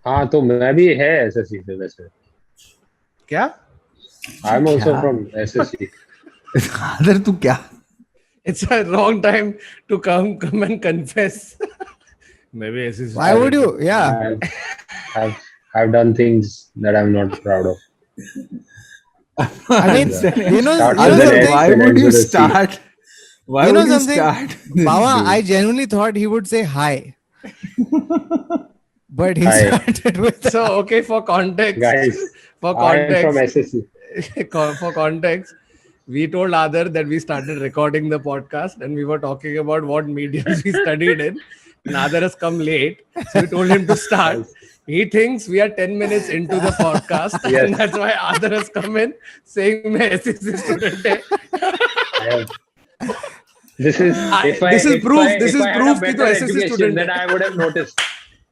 हाँ तो मैं भी है एसएससी से वैसे. क्या? आई एम आल्सो क्या? From SSC. आदर तू क्या? It's a wrong time to come and confess. Maybe ऐसी Why would you? Yeah. I've done things that I'm not proud of. I mean, you know Start with Adar, an S something. why and would ends you with a C. start? Why You know would you something, start this, Bawa, dude? I genuinely thought he would say hi, but he Hi. started with So okay, for context, Guys, for I am from context, SSC. for context, we told Adar that we started recording the podcast and we were talking about what mediums we studied in. And Adar has come late, so we told him to start. Yes. He thinks we are 10 minutes into the podcast, Yes. and that's why Adar has come in saying, "मैं SSC student है." Yeah. This is This is proof. This if is I had proof a कि better तो SSC education, student then है. I would have noticed.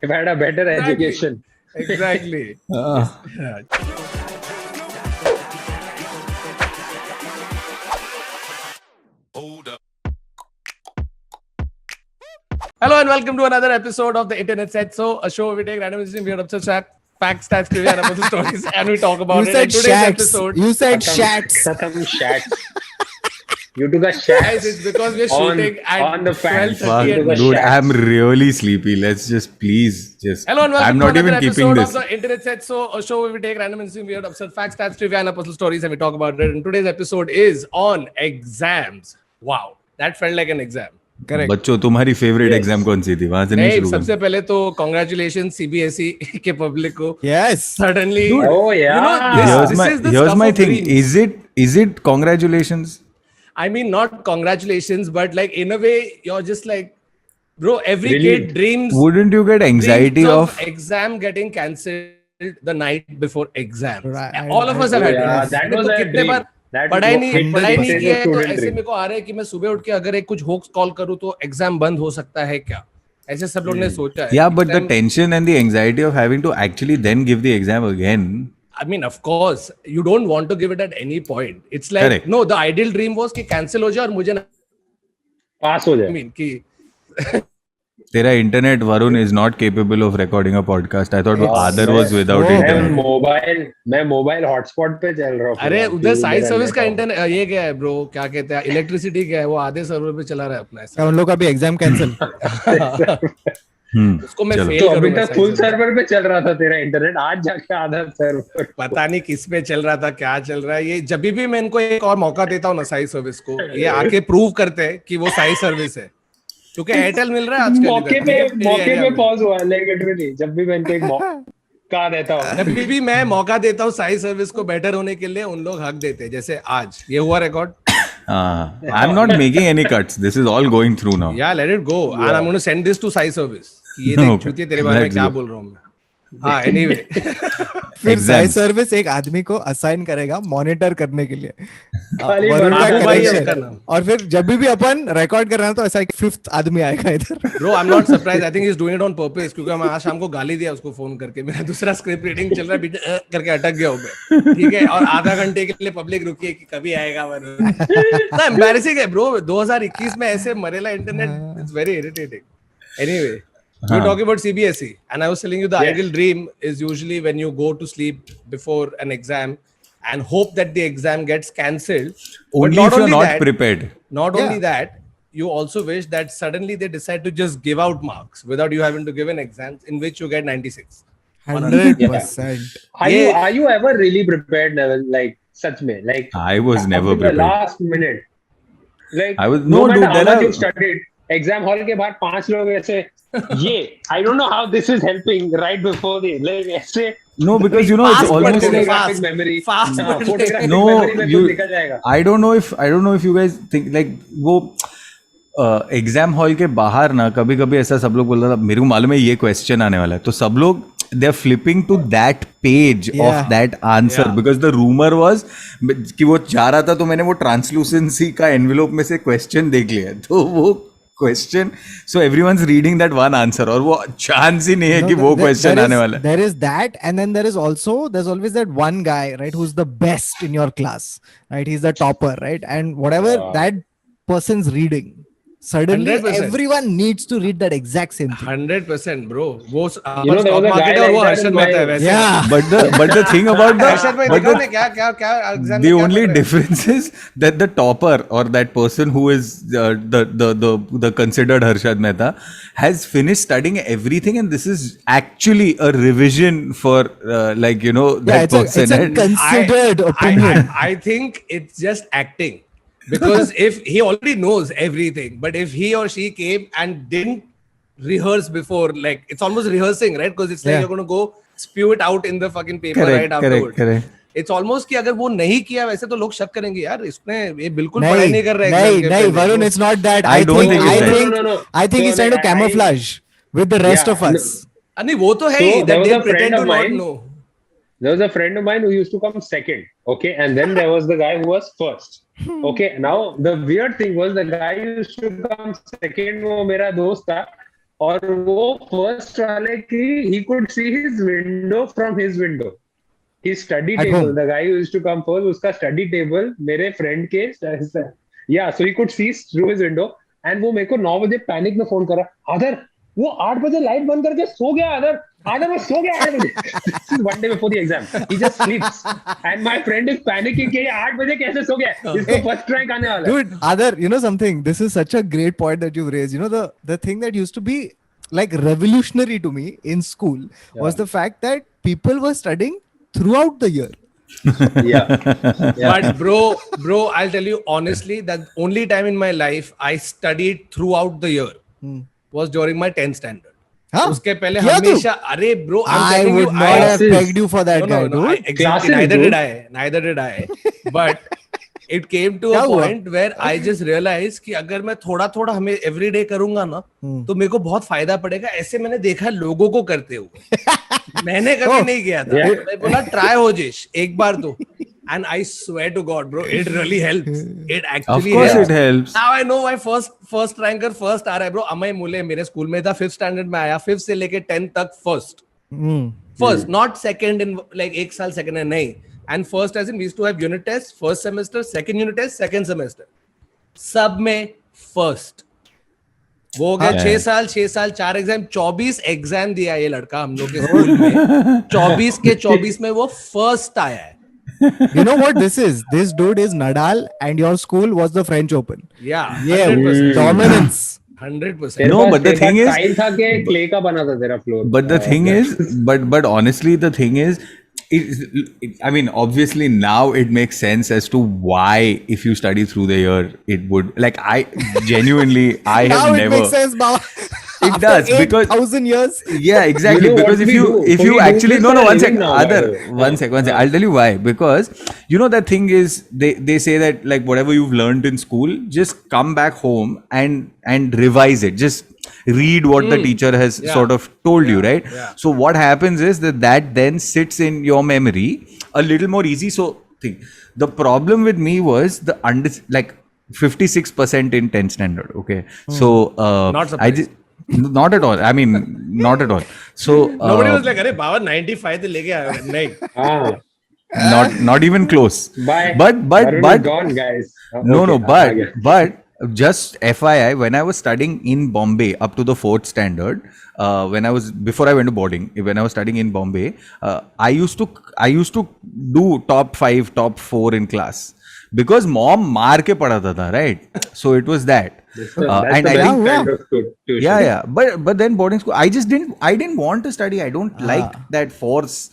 If I had a better education. Exactly. Yeah. Hello and welcome to another episode of the Internet Said So, a show where we take random decisions, we observe facts, stats, trivia, and opposite stories, and we talk about you it. said And today's shats. episode, You said Khatam- shats. Khatam shats. You took a guys, shat. it's because we're On- shooting at on the fan. 12:30 Fuck, You at took a night. dude, shats. I'm really sleepy. Let's just please just. Hello and welcome I'm to not another even keeping episode this. of the Internet Said So, a show where we take random decisions, we observe facts, stats, trivia, and opposite stories, and we talk about it. And today's episode is on exams. Wow, that felt like an exam. Correct. बच्चों तुम्हारी favourite Yes. Exam कौन सी थी? वहां से नहीं Hey, शुरू सबसे कर. पहले तो congratulations CBSE के पब्लिक को. Yes. Suddenly, Oh, yeah. you know, Here's this my is the here's stuff my of thing. dreams. Is it congratulations? I mean, not congratulations, but like in a way, you're just like, bro, every Relieved. kid dreams, Wouldn't you get anxiety dreams of? exam getting cancelled the night before exams. Right, All of us have Oh, had yeah, it. that मैंने was तो a कितने dream. Bar That पढ़ाई was नहीं 100% किया है, तो student ऐसे dream. मेरे को आ रहा है कि मैं सुबह उठ के अगर एक कुछ होक्स कॉल करूँ तो एग्जाम बंद हो सकता है क्या? ऐसे सब लोग ने सोचा है. Yeah, but the Exam- tension and the anxiety of having to actually then give the exam again. I mean, of course, you don't want to give it at any point. It's like, Correct. no, the ideal dream was कि cancel हो जाए और मुझे ना, Pass हो I जाए. mean, कि तेरा internet Varun is not capable of recording a podcast. I thought वो Yes. Adar was without Oh. internet. मैं मोबाइल हॉटस्पॉट पे चल रहा हूँ. अरे फिलहाल, उधर कि साइड मेरा सर्विस का net इंटरनेट ये क्या है ब्रो, क्या कहते हैं, इलेक्ट्रिसिटी क्या है, वो आधे सर्वर पे चला रहा है अपना ऐसा. क्या उन लोग का भी एग्जाम कैंसिल? उसको मैं तो फेल अभी करूंगा. तक फुल सर्वर पे चल रहा था तेरा इंटरनेट, आज जाके आधा सर्वर. पता नहीं किस पे चल रहा था, क्या चल रहा है. ये जब भी मैं इनको एक और मौका देता हूँ ना साई सर्विस को, ये आके प्रूव करते हैं कि वो साई सर्विस है, क्योंकि एयरटेल मिल रहा है आजकल मौके पे पॉज हुआ लिटरली. जब भी मैं इनको एक मौका देता हूँ, जब भी मैं मौका देता हूँ साई सर्विस को बेटर होने के लिए, उन लोग हक देते हैं. जैसे आज ये हुआ record. I'm not making any cuts. This is all going through now. या let it go and I am going to send this to Sai service. ये देख Okay. चूतिए तेरे बारे में Let's क्या go. बोल रहा हूँ मैं. हाँ, एनीवे. फिर Exams. साई सर्विस एक आदमी को असाइन करेगा मॉनिटर करने के लिए. खाली वरुण का बाबू भाई है connection. उसका नाम. और फिर जब भी अपन रिकॉर्ड कर रहे हैं तो ऐसा एक फिफ्थ आदमी आएगा इधर. Bro, I'm not surprised. I think he's doing it on purpose, क्योंकि मैं आज शाम को गाली दिया उसको फोन करके. मेरा दूसरा स्क्रिप्ट रीडिंग चल रहा है, बीच में करके अटक गया हूँ मैं. ठीक है, और आधा घंटे के लिए पब्लिक रुकी है कि कभी आएगा वरुण. ना एम्बैरेसिंग है ब्रो. 2021 में ऐसे मरेला internet. It's very irritating. Anyway, we're talking about CBSE, and I was telling you the Yes. ideal dream is usually when you go to sleep before an exam and hope that the exam gets cancelled. But Only not if you're only not that, prepared. not Yeah. only that, you also wish that suddenly they decide to just give out marks without you having to give an exam in which you get 96. 100%. are you ever really prepared, Neville? Like सच में, like I was never up to the prepared. last minute. Like I was- no no, matter dude, how there much are- you studied, exam hall के बाहर 5 लोग ऐसे ये आई don't know how this is helping right before the like ऐसे. No, because you know it's Fast almost पढ़ने like fast. Memory Fast पढ़ने. Photographic No, memory में you- कुछ लिखा जाएगा. I don't know if you guys think like वो exam hall के बाहर ना कभी कभी ऐसा सब लोग बोल रहा था, मेरे को मालूम है ये क्वेश्चन आने वाला है, तो सब लोग they are flipping to that page Yeah. of that answer Yeah. because the rumor was कि वो जा रहा था, तो मैंने वो ट्रांसलूसेंसी का एनवेलोप में से क्वेश्चन देख लिया, तो वो question so everyone's reading that one answer और वो चांस ही नहीं है कि वो क्वेश्चन आने वाला है. There is that, and then there's always that one guy, right, who's the best in your class, right? He's the topper, right? And whatever that person's reading, suddenly 100%. everyone needs to read that exact same thing. 100% bro. वो You know, there was a guy और वो like that Harshad in Mehta है my- वैसे. Yeah. but the thing about the Harshad भाई but दिखाओ the, ना क्या क्या क्या एग्जाम में the क्या only पढ़ रहे हैं? difference is that the topper or that person who is the considered Harshad Mehta has finished studying everything, and this is actually a revision for like you know Yeah, that it's person. a And considered opinion. I think it's just acting. Because if he already knows everything, but if he or she came and didn't rehearse before, like it's almost rehearsing, right? Because it's like Yeah. you're going to go spew it out in the fucking paper Correct, right afterwards. correct. It's almost कि अगर वो नहीं किया वैसे तो लोग शक करेंगे यार इसने ये बिल्कुल नहीं, पढ़ाई नहीं कर रहा है नहीं, exam के नहीं, पहले. Varun, तो- it's not that. I don't think it's I that. think, No. I think So, he's trying to like, camouflage with the rest Yeah, of us. नहीं वो तो है So, he there that was they a friend pretend to of not mine. know. There was a friend of mine who used to come second. Okay. And then there was the guy who was first. Okay. Now, the weird thing was the guy who used to come second, वो मेरा दोस्त था. और वो first वाले की, he could see his window from his window. His study At table. home. The guy who used to come first, उसका study table मेरे friend के, yeah, so he could see through his window. And वो मेरे को 9 बजे panic में phone करा. आदर, वो 8 बजे लाइट बंद करके सो गया. आदर वो सो गया 8 बजे. This is one day before the exam. He just sleeps. And my friend is panicking कि ये 8 बजे कैसे सो गया? इसको first rank आने वाला है. Dude, Adar, you know something? This is such a great point that you've raised. You know, the thing that used to be like revolutionary to me in school was the fact that people were studying throughout the year. Yeah. But bro, I'll tell you honestly that only time in my life I studied throughout the year was during my 10th standard. Huh? उसके पहले किया तू? हमेशा अरे bro, I'm I telling you, would not have Classes. pegged you for that guy, dude. exactly. Classes, Neither dude. did I. But it came to क्या a हुआ? point where I just realized कि अगर मैं थोड़ा हमें every day करूंगा ना तो मेरे को बहुत फायदा पड़ेगा. ऐसे मैंने देखा है लोगों को करते हुए. मैंने कभी नहीं किया था. Yeah. मैं बोला ट्राई हो जिश एक बार तो. And I swear to God, bro, it really helps. It Of actually course helps. it helps. Now I know why first ranker first आ रहा है, bro. अमय मुले मेरे स्कूल में था 5th स्टैंडर्ड में आया 5th से लेके 10th तक first. First, not second in like एक साल second है नहीं. And first as in we used to have unit tests, first semester, second unit test, second semester. सब में first. वो हो गया 6 साल 4 एग्जाम 24 एग्जाम दिया ये लड़का हम लोग के स्कूल में 24 के 24 में वो फर्स्ट आया है. You know what this is? This dude is Nadal, and your school was the French Open. Yeah, Yeah, 100%. dominance. 100%. No, but the thing is- time था कि क्ले का बना था तेरा floor. But the thing is, but honestly, the thing is, I mean, obviously now it makes sense as to why, if you study through the year, it would like I genuinely I Now have it never. makes sense, Baba. It does, because- 8,000 years. Yeah, exactly. You know Because what if we you do? if We you do actually this no for a one sec, living now, by other the way. one sec. I'll tell you why. Because you know the thing is they say that like whatever you've learned in school, just come back home and revise it. Just read what the teacher has sort of told you, right? Yeah. So what happens is that then sits in your memory a little more easy. So the problem with me was like 56% in 10th standard. Okay, so Not I surprised. just. Not at all. I mean, not at all. So Nobody was like, अरे बाबा 95 तो लेके आया नहीं. हाँ. not even close. Bye. But Varun is gone, guys. no, Okay, but just FYI, when I was studying in Bombay up to the 4th standard, before I went to boarding, when I was studying in Bombay, I used to do top 5, top 4 in class because mom मार के पढ़ाता था, right? So it was that. That's And the I best think kind of tuition. yeah, but then boarding school, I didn't want to study. I don't like that force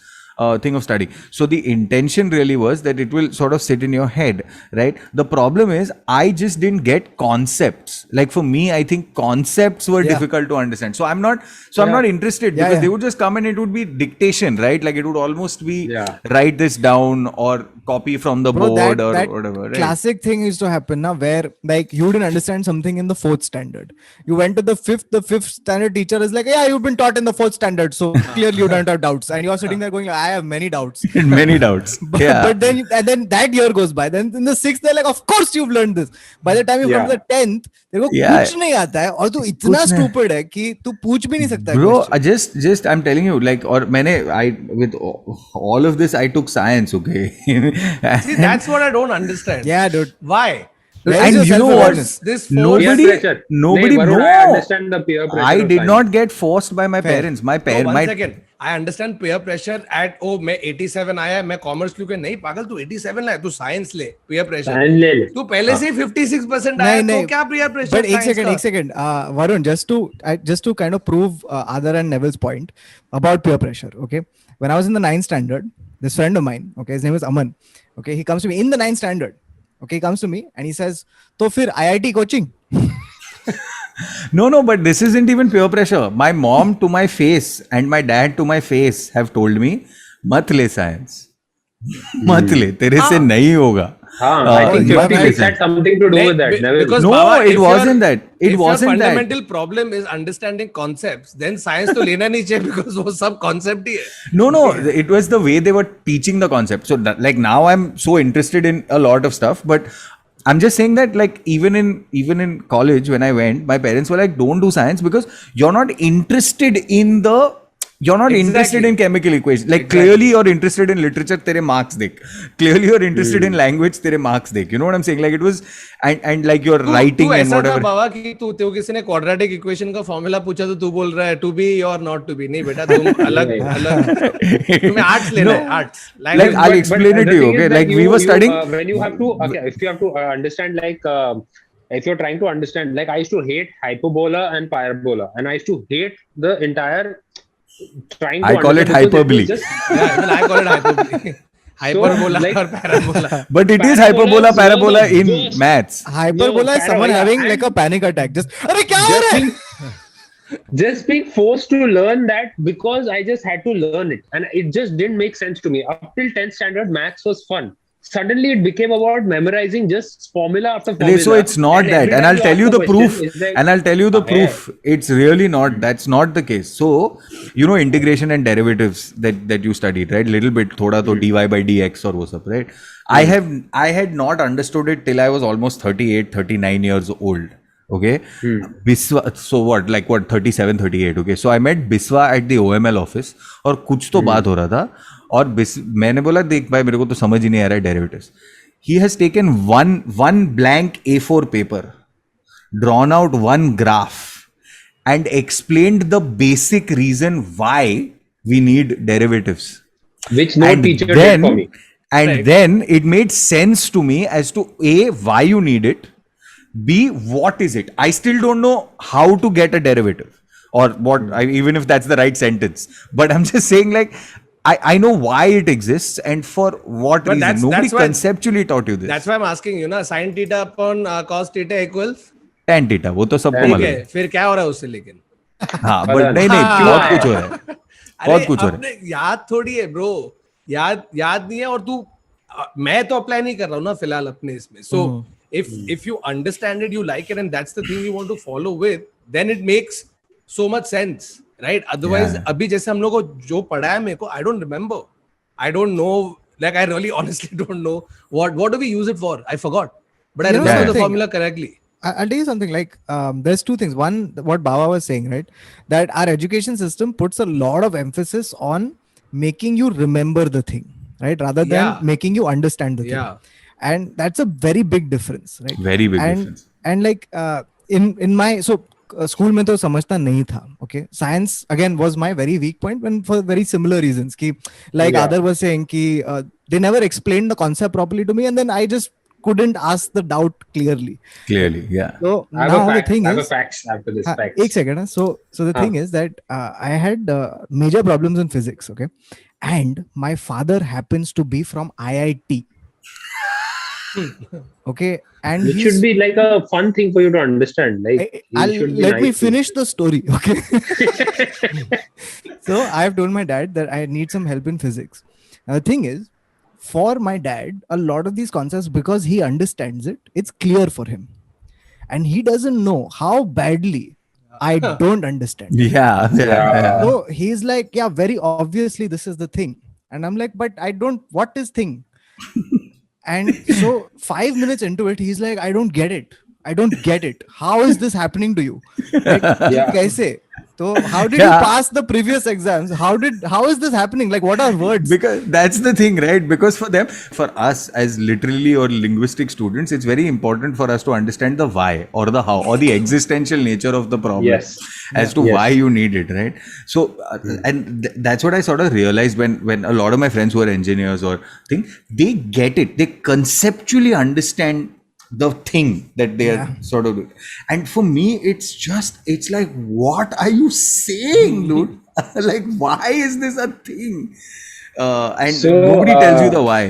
thing of study. So the intention really was that it will sort of sit in your head, right? The problem is I just didn't get concepts. Like for me, I think concepts were difficult to understand. So I'm not interested because they would just come and it would be dictation, right? Like it would almost be write this down or copy from the Bro, board or that whatever. Right? classic thing used to happen now where like you didn't understand something in the 4th standard. You went to the 5th standard teacher is like, yeah, you've been taught in the 4th standard. So clearly you don't have doubts. And you're sitting there going, I have many doubts. Many doubts. But, Yeah. but then that year goes by. Then in the 6th, they're like, of course you've learned this. By the time you come to the 10th, तेरे को Yeah. कुछ नहीं आता है और तू इतना stupid है कि तू पूछ भी नहीं सकता है Bro, question. just I'm telling you, like, or with all of this, I took science, okay? See, that's what I don't understand. Yeah, dude. Why? Where is And your you know what? self-awareness? This Peer Nobody, pressure. nobody. Varun, No, I understand the peer pressure. I of did science. not get forced by my Fair. parents. My No, parents, one second. I understand peer pressure at मैं 87 आया मैं commerce क्यों के नहीं पागल तू 87 लाया तू साइंस ले peer pressure Science ले ले. तू पहले से ही 56% आया नहीं तो नहीं क्या peer pressure but एक science second का Varun, just to kind of prove Adar and Neville's point about peer pressure. Okay, when I was in the 9th standard, this friend of mine, okay, his name is Aman, okay, he comes to me in the 9th standard, okay, he comes to me and he says तो फिर IIT coaching. no, but this isn't even peer pressure. My mom to my face and my dad to my face have told me, मत ले science. मत ले, तेरे से नहीं होगा. हाँ, I think मत ले 56 science. had something to do with that. Neville. because No, Baba, it if wasn't your- that. It if wasn't your that. fundamental problem is understanding concepts then science तो लेना नहीं चाहिए because वो सब concept ही है No, it was the way they were teaching the concept. So, like now, I'm so interested in a lot of stuff, but I'm just saying that, like, even in college when I went, my parents were like, "Don't do science because you're not interested in interested in chemical equations. Like, clearly you're interested in literature, tere marks dekh. Clearly you're interested in language, tere marks dekh. You know what I'm saying? Like, it was and like you're writing तू and ऐसा था whatever. बाबा कि तू किसी ने quadratic equation का formula पूछा तो तू बोल रहा है to be or not to be नहीं बेटा तुम अलग तुम्हें arts लेना है arts Like, I'll explain it the to you. thing is Okay, that like we were studying. when you have to if you have to understand like if you're trying to understand like I used to hate hyperbola and parabola and I used to hate the entire trying to I call it understand because hyperbole. was just, yeah, even I call it hyperbole hyperbola like- और parabola But it is Parabola hyperbola is in just- maths. Hyperbola is someone parabola having and- like a panic attack. Just अरे क्या हो रहा है? just being forced to learn that because I just had to learn it and it just didn't make sense to me. Up till 10th standard, maths was fun. Suddenly it became about memorizing just formula after formula. So it's not that, every and time I'll tell ask you a the question, proof. it's like, And I'll tell you the yeah. proof. It's really not. That's not the case. So, you know, integration and derivatives that you studied, right? Little bit, thoda to dy by dx or what's up, right? I had not understood it till I was almost 38, 39 years old. Okay. Biswa, so what? Like what? 37, 38. Okay. So I met Biswa at the OML office और कुछ तो बात हो रहा था और मैंने बोला देख भाई मेरे को तो समझ ही नहीं आ रहा है derivatives. He has taken one blank A4 paper, drawn out one graph, and explained the basic reason why we need derivatives. which no And teacher then, did for me. and Right. then it made sense to me as to A, why you need it, B, what is it? I still don't know how to get a derivative or what, even if that's the right sentence. But I'm just saying, like, I know why it exists and for what But reason. Nobody that's why- conceptually taught you this. that's why I'm asking you ना sin theta upon cos theta equals Tan theta, वो तो सबको ठीक मालूम है है. फिर क्या हो रहा है उससे लेकिन हाँ, पता but नहीं नहीं। बहुत कुछ हो रहा है. बहुत कुछ हो रहा है. अपने याद थोड़ी है ब्रो याद नहीं है और तू मैं तो अप्लाई नहीं कर रहा हूँ ना फिलहाल अपने इसमें सो if you understand it you like it and that's the thing you want to follow with then it makes so much sense right otherwise Yeah. अभी जैसे हम लोग को जो पढ़ा है मेरे को I don't remember I don't know like I really honestly don't know what do we use it for I forgot but I You know remember the something? formula correctly I'll tell you something like there's two things. One, what Baba was saying, right? That our education system puts a lot of emphasis on making you remember the thing, right? Rather than Yeah. making you understand the thing. Yeah. And that's a very big difference, right? Very big and, difference. And like in my school में तो समझता नहीं था. Okay, science again was my very weak point when for very similar reasons. कि like Yeah. Adar was saying कि they never explained the concept properly to me, and then I just couldn't ask the doubt clearly. Clearly, yeah. So I have now a the fact. thing I have a is, facts after this. Facts. एक second. So the thing is that I had major problems in physics. Okay, and my father happens to be from IIT. Okay, and It he's- should be like a fun thing for you to understand. Like, it should be let me nice to- finish the story. Okay. So I've told my dad that I need some help in physics. Now, the thing is, for my dad, a lot of these concepts, because he understands it, it's clear for him. And he doesn't know how badly I don't understand. Yeah. So he's like, yeah, very obviously, this is the thing. And I'm like, but I don't, what is thing? And so 5 minutes into it, he's like, I don't get it. I don't get it. How is this happening to you? Like, Yeah. कैसे? So how did Yeah. you pass the previous exams? How is this happening? Like, what are words? Because that's the thing, right? Because for them, for us as literally or linguistic students, it's very important for us to understand the why or the how or the existential nature of the problem Yes. as to Yes. why you need it, right? So, that's what I sort of realized when a lot of my friends who are engineers or thing, they get it, they conceptually understand the thing that they are sort of doing. And for me, it's like, what are you saying, dude? Like, why is this a thing? And So, nobody tells you the why.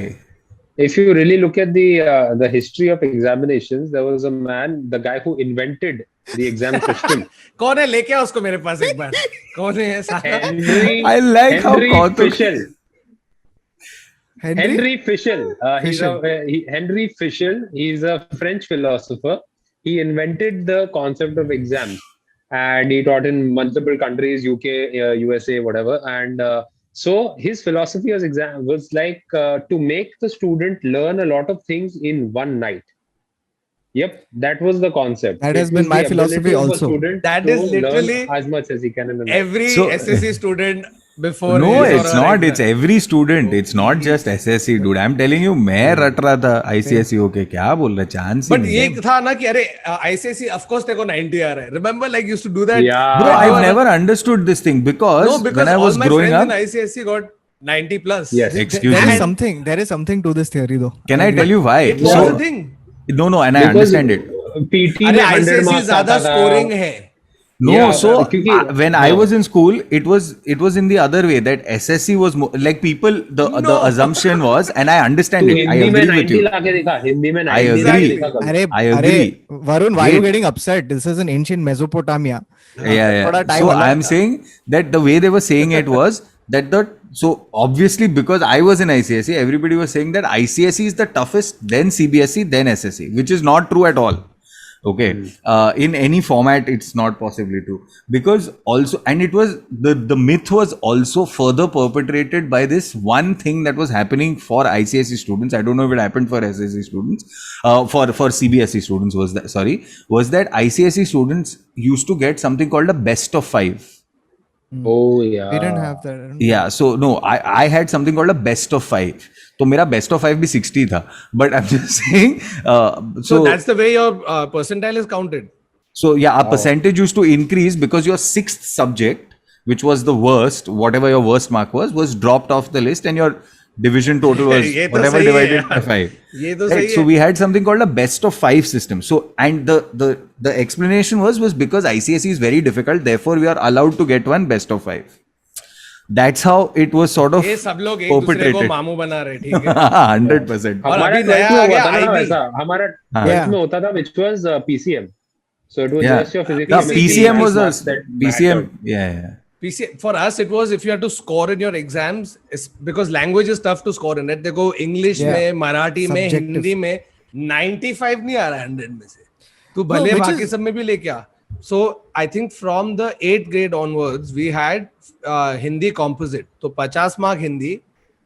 If you really look at the history of examinations, there was a man, the guy who invented the exam system, कौन है लेके आओ उसको मेरे पास एक बार कौन है साला Henry I like how Henry Kautuk- Fischl. Henry? Henry Fischl. Fischl. Henry Fischl. He's a French philosopher. He invented the concept of exams, and he taught in multiple countries, UK, USA, whatever. And so his philosophy was like to make the student learn a lot of things in one night. Yep, that was the concept. That has It been was my the philosophy ability of a also. student That to is literally learn as much as he can in the night. every So- SSC student before No, his or it's her not. exam. It's every student. It's not just SSC, dude. I'm telling you, मैं रट रहा था ICSE होके, क्या बोल रहा, chance he But नहीं ये है. था ना कि अरे ICSE of course तेरे को 90 आ रहा है. Remember like used to do that. Yeah. Bro, I've never understood this thing because, No, because when I was all my growing friends up, in ICSE got 90 plus. Yes. excuse There me, is something to this theory though. can I tell you why? It was a thing. No, and I Because understand it. PT अरे में 100 ICSE marks ज्यादा आता था. scoring है. No, Yeah, so क्योंकि- when I was in school, it was in the other way that SSC was more, like people. The No. assumption was, and I understand तू it. I Hindi में agree with 90 you. लाके दिखा. हिंदी में 90 I लाके agree. दिखा कभी. अरे I अरे agree. Varun, why are you Wait. getting upset? This is an ancient Mesopotamia. Yeah. थोड़ा time So अलग I'm था. saying that the way they were saying it was that so obviously because I was in ICSE, everybody was saying that ICSE is the toughest, then CBSE, then SSE, which is not true at all. Okay, in any format, it's not possibly true because also, and it was the myth was also further perpetrated by this one thing that was happening for ICSE students. I don't know if it happened for SSE students. For CBSE students was that ICSE students used to get something called a best of 5. Oh yeah. We didn't have that. Yeah, so no, I had something called a best of 5. तो मेरा best of 5 भी 60 था. But I'm just saying, So that's the way your percentile is counted. so yeah, our percentage used to increase because your sixth subject, which was the worst, whatever your worst mark was dropped off the list, and your division total was ये तो whatever सही है divided by यार. 5. ये तो Right, सही so है. we had something called a best of 5 system. So and the explanation was because ICSE is very difficult, therefore we are allowed to get one best of 5. That's how it was sort of ये सब लोग एक दूसरे को perpetrated. मामू बना रहे, ठीक है. 100%. और हमारा अभी 12th नया में आ हुआ गया था ना IB. वैसा. हमारा हाँ. 12th में होता था, which was PCM. So it was Yeah. just your physics. No, chemistry, PCM was a maths that PCM. mattered. Yeah. For us, it was if you had to score in your exams, it's because language is tough to score in it. देखो English Yeah. में, मराठी में, Subjective. Hindi में 95 नहीं आ रहा 100 में से. तू भले which बाकी is- सब में भी लेके आ. So I think from the 8th grade onwards, we had Hindi composite. तो 50 मार्क हिंदी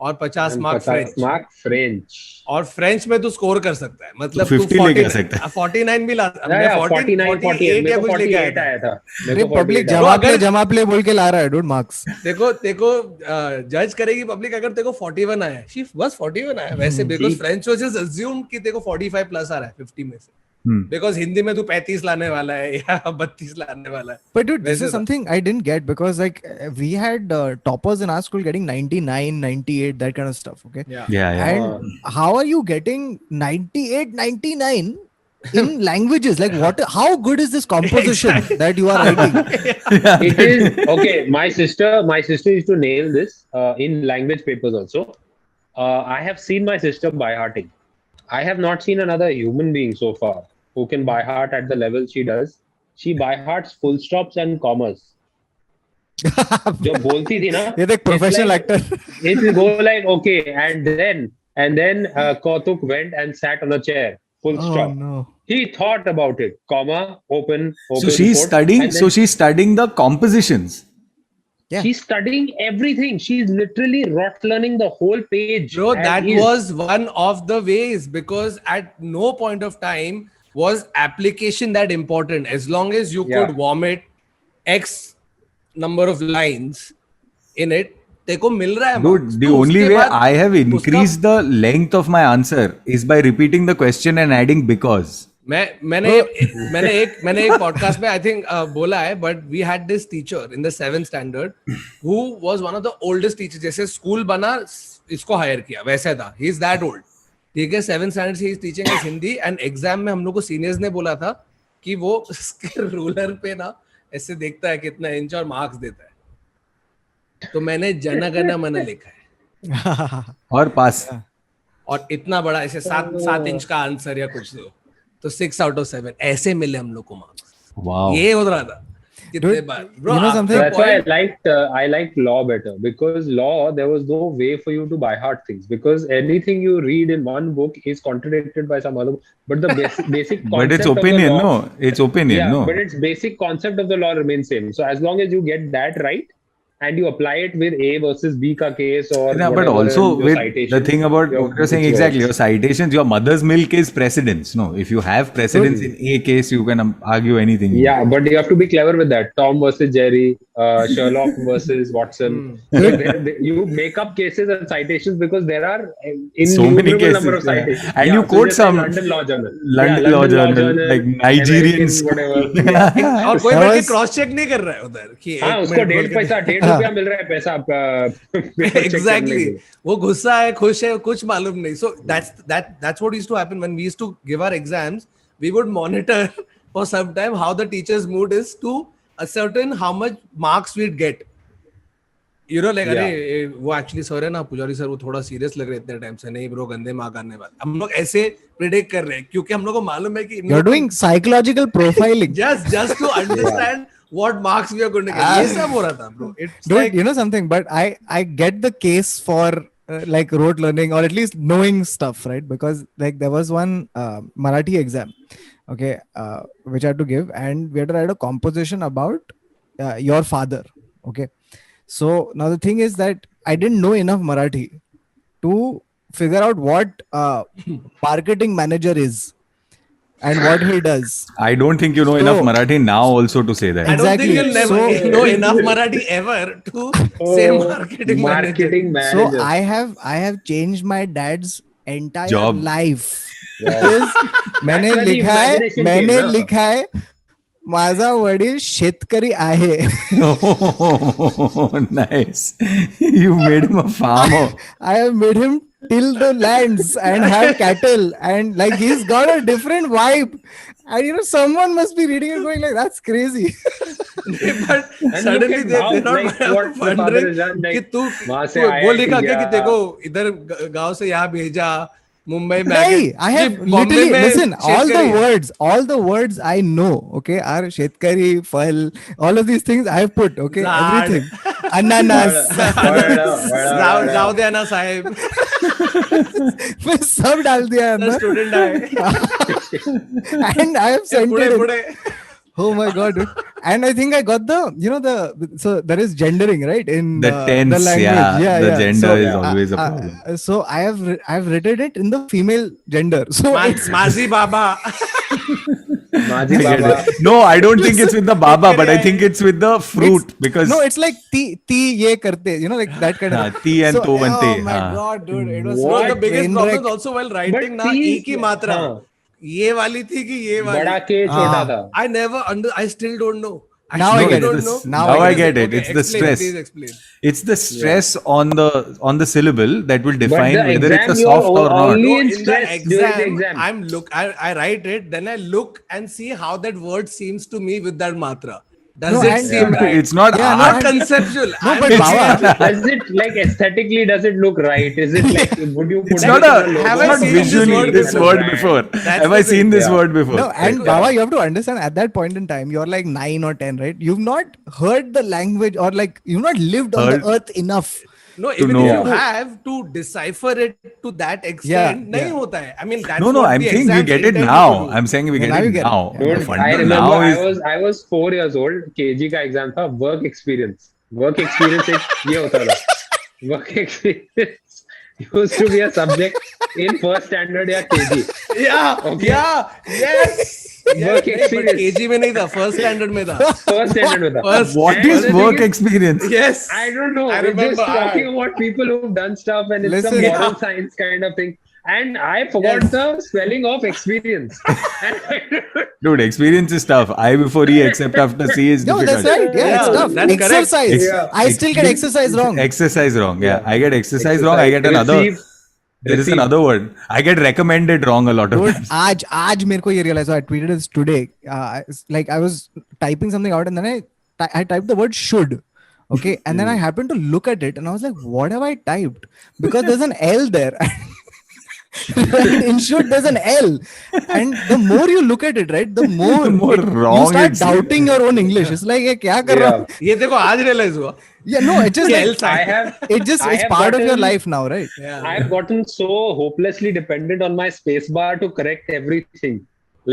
और 50 And mark 50 French. mark French. और फ्रेंच में तू स्कोर कर सकता है. मतलब तो तू 50 लेके आ सकता है. 49 भी ला. Yeah, मैं yeah, 49, 48 या मेरे को कुछ लेके 48 आया आया था. था. अरे पब्लिक Bro, अगर- जमा प्ले बोल के ला रहा है dude marks. देखो जज करेगी पब्लिक अगर तेरे को 41 आया शिफ बस 41 आया वैसे because French was just assume कि तेरे को 45 प्लस आ रहा है 50 में से बिकॉज हिंदी में तू 35 लाने वाला है या 32 लाने वाला है. But dude, this वैसे is था. something I didn't get because like we had toppers in our school getting 99, 98, that kind of stuff. Okay. Yeah. And how are you getting 98, 99 in languages? Like what? How good is this composition that you are writing? It is okay. My sister used to nail this in language papers also. I have seen my sister by hearting. I have not seen another human being so far who can by heart at the level she does. She by hearts full stops and commas. जो बोलती थी ना, ये देख professional actor. it will go like okay, and then Kautuk went and sat on the chair. Full Oh stop. no. He thought about it. Comma, open. So she's quote, studying. and then So she's studying the compositions. Yeah. she's studying everything. She's literally rot learning the whole page. Bro, as that is. was one of the ways because at no point of time was application that important. As long as you Yeah. could vomit X number of lines in it, तेरे को मिल रहा है Dude, marks. the तो only उसके way बाद I have उसका increased the length of my answer is by repeating the question and adding because. मैंने एक पॉडकास्ट में आई थिंक बोला है, but we had this teacher in the 7th standard who was one of the oldest teacher. जैसे school बना इसको hire किया वैसे था. He is that old. ठीक है, 7th स्टैंडर्ड से he is teaching us Hindi. And exam में हम लोग को सीनियर्स ने बोला था कि वो उसके रूलर पे ना ऐसे देखता है कितना इंच और मार्क्स देता है. तो मैंने जन गण मन लिखा है और पास. और इतना बड़ा ऐसे 7 इंच का आंसर या कुछ तो 6 out of 7 ऐसे मिले हम लोग को मार्क्स. Wow. ये हो रहा था कितने बार. Bro, you know something? That's why I liked law better, because law there was no way for you to by heart things, because anything you read in one book is contradicted by some other. But the basic concept But it's of the opinion, law, no? It's opinion, yeah, no? but its basic concept of the law remains same. So as long as you get that right and you apply it with A versus B ka case or Yeah, but whatever, also and your with citation, the thing about what you're saying, it's exactly, yours. your citations, your mother's milk is precedence. No, if you have precedence in a case, you can argue anything. Yeah, but you have to be clever with that. Tom versus Jerry, Sherlock versus Watson. You make up cases and citations because there are So many innumerable cases, number of yeah. citations. And you so quote just like some London Law Journal. London Yeah, Law Journal, like Nigerian American, school. whatever. और कोई That बैठ के was- cross check नहीं कर रहा है उधर कि हाँ, एक उसको मिनट बोल के ₹1.50 मिल रहा है पैसा आपका paper check करने एग्जैक्टली. के लिए. वो गुस्सा है, खुश है, कुछ मालूम नहीं. सो that's what used to happen when we used to give our exams. We would monitor for some time how the teacher's mood is to ascertain how much marks we'd get. You know, like Yeah. अरे वो actually sir है ना पुजारी sir, वो थोड़ा serious लग रहे इतने टाइम से. नहीं ब्रो, गंदे मार्क आने वाले. हम लोग ऐसे प्रिडिक्ट कर रहे हैं क्योंकि हम लोग को मालूम है कि You're doing psychological profiling. just to understand what marks we are going to get. ये सब हो रहा था bro. It's Dude, like you know something, but I get the case for like rote learning or at least knowing stuff, right? Because like there was one Marathi exam, okay, which I had to give, and we had to write a composition about your father, okay. So now the thing is that I didn't know enough Marathi to figure out what marketing manager is and what he does. I don't think you know enough Marathi now also to say that. I don't think Exactly. you'll never So- know enough Marathi ever to say marketing manager. manager. So I have changed my dad's entire Job. life. Wow. Because मैंने where the लिखा है imagination मैंने came, ना? लिखा है माझा वडील शेतकरी आहे. Oh, nice. You made him a farmer. I have made him till the lands and have cattle and like he's got a different vibe. And you know someone must be reading it going like that's crazy. But And suddenly look at they're how, not like, what the father wondering has done, like, कि तू वहाँ से आया वो लिखा क्या कि India. देखो इधर गांव से यहाँ भेजा मुंबई में Hey, आके- I have ji, Bombay literally में listen. All शेतकरी the words I know, okay, are shetkari, fal, all of these things I have put, okay, Zad. everything. Ananas. जाओ दे ना साहेब. मैं सब डाल दिया अंदर स्टूडेंट है. and I have sent पुड़े it. पुड़े. Oh my god, dude. And I think I got so there is gendering, right? In The tense, the language. yeah, the gender So, is always a problem. So I've written it in the female gender. So it's माजी बाबा. Maji I get Baba. it. No, I don't think it's with the baba, but I think it's with the fruit because no, it's like ti ye karte, you know, like that kind of. हाँ, ती and तो बनते, Oh my हाँ. god, dude, it was What? such The a biggest train problem wreck. is also while writing ना ती- ई की मात्रा हाँ. ये वाली थी कि ये बड़ा वाली. के छोटा हाँ. था. I still don't know. Now I No, get it's it. the s- Now now I I get get it. Okay, It's the explain, stress. Please explain. It's the stress on the syllable that will define the whether it's a exam, you soft are or not. only- No, in in the stress during the exam, exam. I write it, then I look and see how that word seems to me with that matra. Does No, it and- seem right? It's not Yeah, no, art. Not conceptual. No, I'm but saying- Baba, Does it, like, aesthetically, does it look right? Is it like, would you put It's it not in a. logo? Have It's I not seen this visually word this before? word before. That's Have the I seen thing, this yeah. word before? no, and Baba, you have to understand at that point in time, you're like 9 or 10, right? You've not heard the language or like you've not lived on Heard- the earth enough. No, even know. if you have to decipher it to that extent, Yeah, नहीं yeah. होता है. I mean, that's No, what I'm the saying we exam's get it intended now. to do. I'm saying we get Now it you get it. now. Yeah. The Dude, funda I remember now I is was 4 years old. KG का exam था. Work experience. Work experience एक ये होता था. Work experience used to be a subject in first standard या KG. Yeah, Okay. yeah, yes. work experience. KG में नहीं था, फर्स्ट स्टैंडर्ड में था. First standard with that. First. What And is the thing work is- experience? Yes. I don't know. I It's remember. just talking about people who've done stuff, and it's Listen, some moral yeah. science kind of thing. And I forgot Yes. the spelling of experience. Dude, experience is tough. I before E except after C is No, difficult. that's right. Yeah, it's Yeah, tough. that's correct. Exercise. Yeah. I still get exercise wrong. Exercise wrong. Yeah, I get exercise wrong. I get another. Receive. There is receive. another word. I get recommended wrong a lot of Dude, times. आज मेरे को ये realize हुआ. I tweeted this today. Like I was typing something out and then I typed the word should. Okay, and then I happened to look at it and I was like, what have I typed? Because there's an L there. Right? In should there's an L, and the more you look at it, right, the more, more you wrong start it doubting your own English. It's like, ये क्या कर रहा हूँ? ये देखो आज realize हुआ. Yeah, no, it's just L like, sign. I have. it's I have part of your gotten- life now, right? Yeah. I've gotten so hopelessly dependent on my spacebar to correct everything.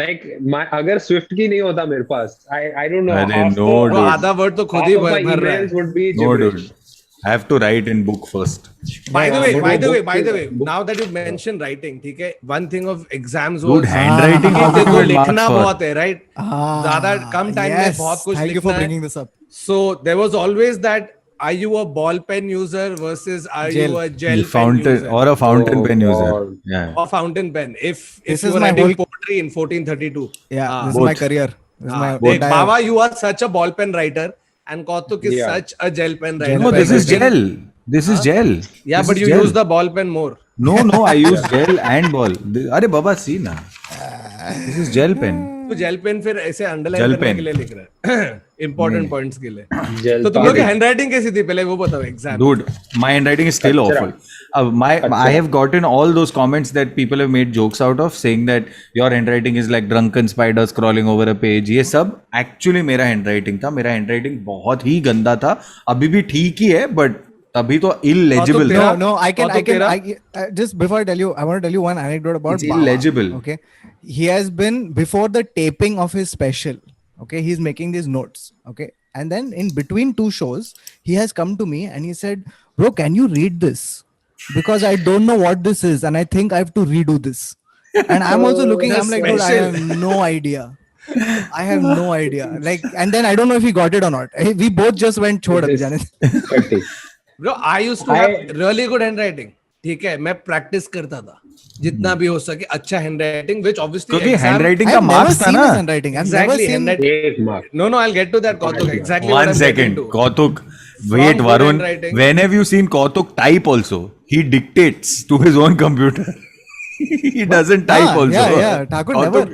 Like my अगर Swift की नहीं होता मेरे पास, I don't know. अरे half no, the- dude. वो आधा word तो खुद half ही of my भर रहा emails है. would be No, gibberish. dude. I have to write in book first. By the way, but by वो the way, book by the way, book- now that you mentioned writing, ठीक है, one thing of exams Dude, was handwriting कि is देखो difficult marks लिखना for. बहुत है, right? ज़्यादा कम time में बहुत कुछ Thank you for लिखना है. bringing this up. So there was always that: are you a ball pen user versus are Gel. you a gel pen Fountain user or a fountain Oh, pen user. God. Yeah. or fountain pen? If This you is were my writing whole- poetry in 1432, Yeah, Ah. this is my Both. career. This is my Deख, entire- Baba, you are such a ball pen writer, and Kautuk is Yeah. such a gel pen writer. No, this is gel. This is gel. Yeah, This but is you gel. use the ball pen more. No, I use gel and ball. अरे बाबा see ना. This is gel pen. तो gel pen फिर ऐसे underline Gel करने pen. के लिए लिख रहा है इंपॉर्टेंट पॉइंट्स के लिए. Gel तो तुम लोग की pen. हैंडराइटिंग कैसी थी पहले वो बताओ exam. Dude, my handwriting is still Achcha. awful. I have gotten all those comments that people have made jokes out of, saying that your handwriting is like drunken spiders crawling over a page. ये सब actually मेरा handwriting था. मेरा handwriting बहुत ही गंदा था. अभी भी ठीक ही है, but तभी तो illegible तेरा- था. No, I can, Kautuk, I can, तेरा? just before I tell you, I want to tell you one anecdote about It's Baba, illegible. Okay, he has been before the taping of his special. Okay, he's making these notes. Okay, and then in between two shows, he has come to me and he said, "Bro, can you read this? Because I don't know what this is, and I think I have to redo this." And I'm also looking. The I'm like, dude, I special. have no idea. I have no idea. Like, and then I don't know if he got it or not. We both just went, "Chhod abhi This- jaane." Thirty. Bro, I used to have really good handwriting. ठीक है, मैं practice करता था जितना भी हो सके अच्छा handwriting, which obviously क्योंकि exam- handwriting का I've never marks था seen ना. his handwriting. I've never Exactly, seen. handwriting. एक mark. No, I'll get to that, Kautuk. Exactly what One I'm getting second, to. Kautuk. From Wait, good Varun. handwriting. When have you seen Kautuk type also? He dictates to his own computer. He doesn't type also. yeah. Thakur never.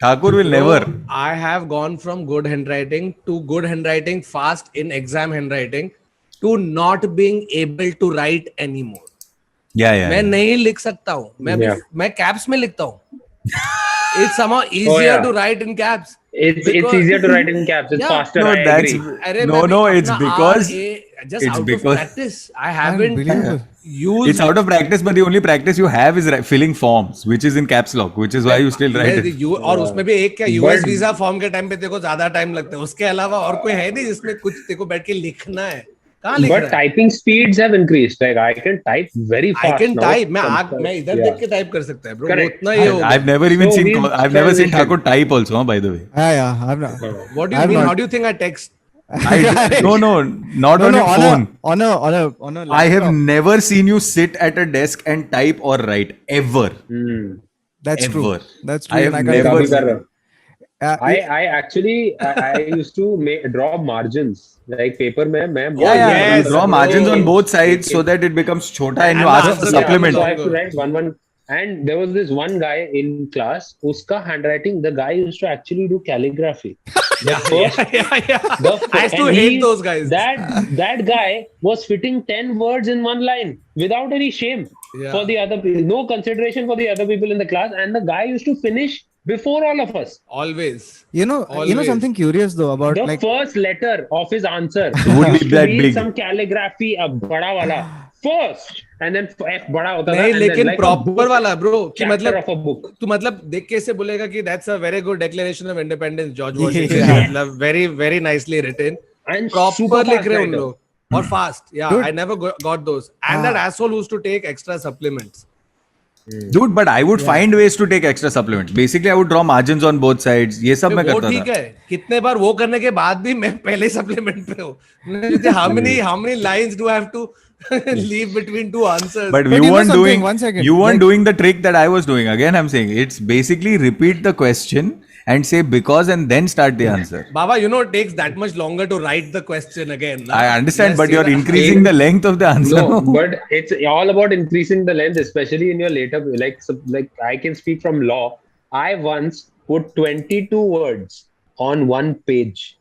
Thakur will Bro, never. I have gone from good handwriting to good handwriting fast in exam handwriting to not being able to write anymore. Yeah. मैं नहीं लिख सकता हूँ. Yeah. मैं caps में लिखता हूँ. It's somehow easier yeah. to write in caps. It's Because- easier to write in caps. It's Yeah. faster. No, I that's agree. अरे no, मैं no. भी It's अपना because RA just it's out because- of practice. I haven't Unbelievable. used. it's out of practice, but the only practice you have is filling forms, which is in caps lock, which is why you still write it. और उसमें भी एक क्या US But- visa form के time पे देखो ज्यादा time लगता है. उसके अलावा और कोई है नहीं जिसमें कुछ देखो बैठ के लिखना है. कहाँ लिख But रहा है? typing speeds have increased. Like I can type very I fast. can now. type. मैं इधर Yeah. देख के टाइप कर सकता है ब्रो. Correct. उतना ही होगा. I've never even So seen. we've I've never seen transitioned. Thakur type also. By the way, Yeah. I'm not. What do you I'm mean? not- How do you think I text? no, not No, on no, your phone. on a I have laptop. never seen you sit at a desk and type or write ever. Hmm. That's true. Ever. That's true. I and have can't never do Copy it. कर रहा हूँ. Uh, I actually I used to draw margins like paper में मैं Yeah, yes, you draw bro. margins on both sides so that it becomes chota and you And ask the for answer supplement. So I have to write one. And there was this one guy in class. Uska handwriting. The guy used to actually do calligraphy. The first, I used to and hate he- those guys. That guy was fitting 10 words in one line without any shame Yeah. for the other people. No consideration for the other people in the class. And the guy used to finish before all of us. Always. you know Always. something curious though about The like first letter of his answer Would be used to that be big. some calligraphy, a bada wala. First. And then F bada hota tha, नहीं and then लेकिन like a proper book, वाला bro कि chapter मतलब of a book. तू मतलब देख के ऐसे बोलेगा कि that's a very good declaration of independence George Yeah. Washington मतलब very very nicely written And proper super लिख fast रहे उन writer. लोग और फास्ट या Dude. I never got those and that asshole used to take extra supplements Dude, but I would find ways to take extra supplements. Basically, I would draw margins on both sides. ये सब मैं वो करता ठीक था. है, कितने बार वो करने के बाद भी मैं पहले सप्लीमेंट पे हूँ. how many lines do I have to leave between two answers? But But you you know weren't something, doing. one second, You weren't like- doing the trick that I was doing. Again, I'm saying it's basically repeat the question and say because and then start the answer. Baba, it takes that much longer to write the question again. Na? I understand, Yes, but you're see, increasing the length of the answer. No, but it's all about increasing the length, especially in your later, like I can speak from law. I once put 22 words on one page.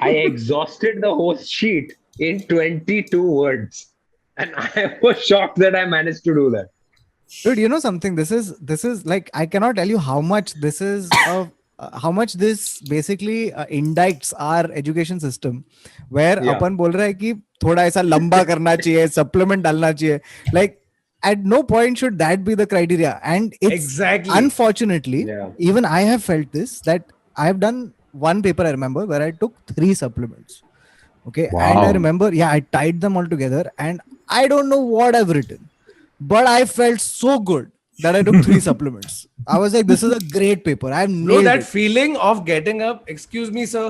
I exhausted the whole sheet in 22 words. And I was shocked that I managed to do that. Dude, you know something? This is like, I cannot tell you how much this is how much this basically indicts our education system, where Yeah. अपन बोल रहा है कि थोड़ा ऐसा लंबा करना चाहिए, supplement डालना चाहिए. Like at no point should that be the criteria. And it's Exactly. unfortunately, Yeah. even I have felt this, that I have done one paper, I remember, where I took 3 supplements. Okay. And I Wow. remember, yeah, I tied them all together and I don't know what I've written, but I felt so good that I took 3 supplements. I was like, this is a great paper. I've Bro, nailed that it. feeling of getting up, excuse me, sir,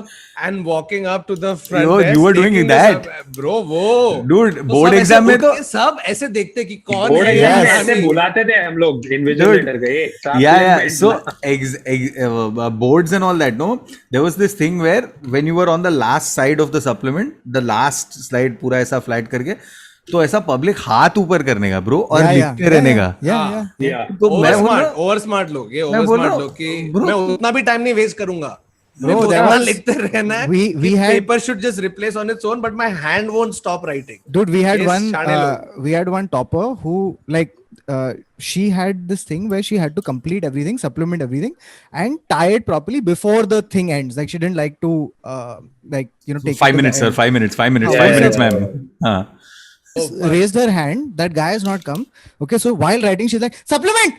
and walking up to the front Yo, desk, you were doing taking the that? bro, वो. Dude, तो board सब ऐसे exam में उठ तो- के सब ऐसे देखते कि कौन बोर्ड है एग्जाम में यार. ऐसे बुलाते थे हम लोग Dude, इन्विजिलेटर के yeah. So boards and all that. No, there was this thing where when you were on the last side of the supplement, the last slide पूरा ऐसा flat करके, तो ऐसा पब्लिक हाथ ऊपर करने का ब्रो और Yeah, yeah, लिखते yeah, रहने yeah, का. Yeah, yeah. या तो मैं बोल रहा ओवर स्मार्ट लोग, ये मैं ओवर बोल रहा स्मार्ट हूँ, लोग कि bro- मैं उतना भी टाइम नहीं वेस्ट करूंगा. Bro, Bro, that was- लिखते रहना है. we had- paper should just replace on its own, but my hand won't stop writing. Dude, we had Yes, शाने we had one topper who, like, she had this thing where she had to complete everything, supplement everything, and tie it properly before the thing ends. Like, she didn't like to like, take 5 it to minutes, the sir. end. 5 minutes. 5 minutes. Yeah, 5 yeah, minutes, yeah, ma'am. हाँ. Raised her hand. That guy has not come. Okay, so while writing, she's like, supplement.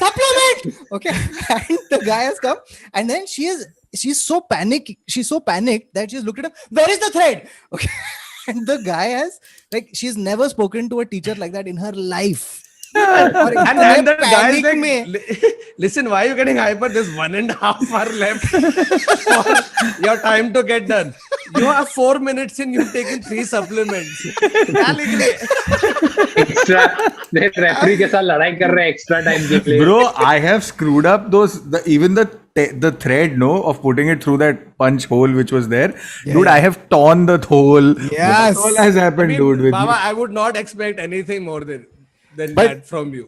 Supplement. Okay, and the guy has come, and then she's so panicked. She's so panicked that she's looked at him. Where is the thread? Okay, and the guy has, like, she's never spoken to a teacher like that in her life. और And इतने then that guy is panic like, में- listen, why are you getting hyper? There's 1.5 hour left for your time to get done. You have 4 minutes in, you've taken 3 supplements. क्या लिख रहे? Extra referee के साथ लड़ाई कर रहे हैं एक्स्ट्रा टाइम के लिए. Bro, I have screwed up even the thread, no, of putting it through that punch hole which was there. Dude, I have torn the hole. Yes. All has happened, I mean, dude. With Baba, me. I would not expect anything more than But- that from you.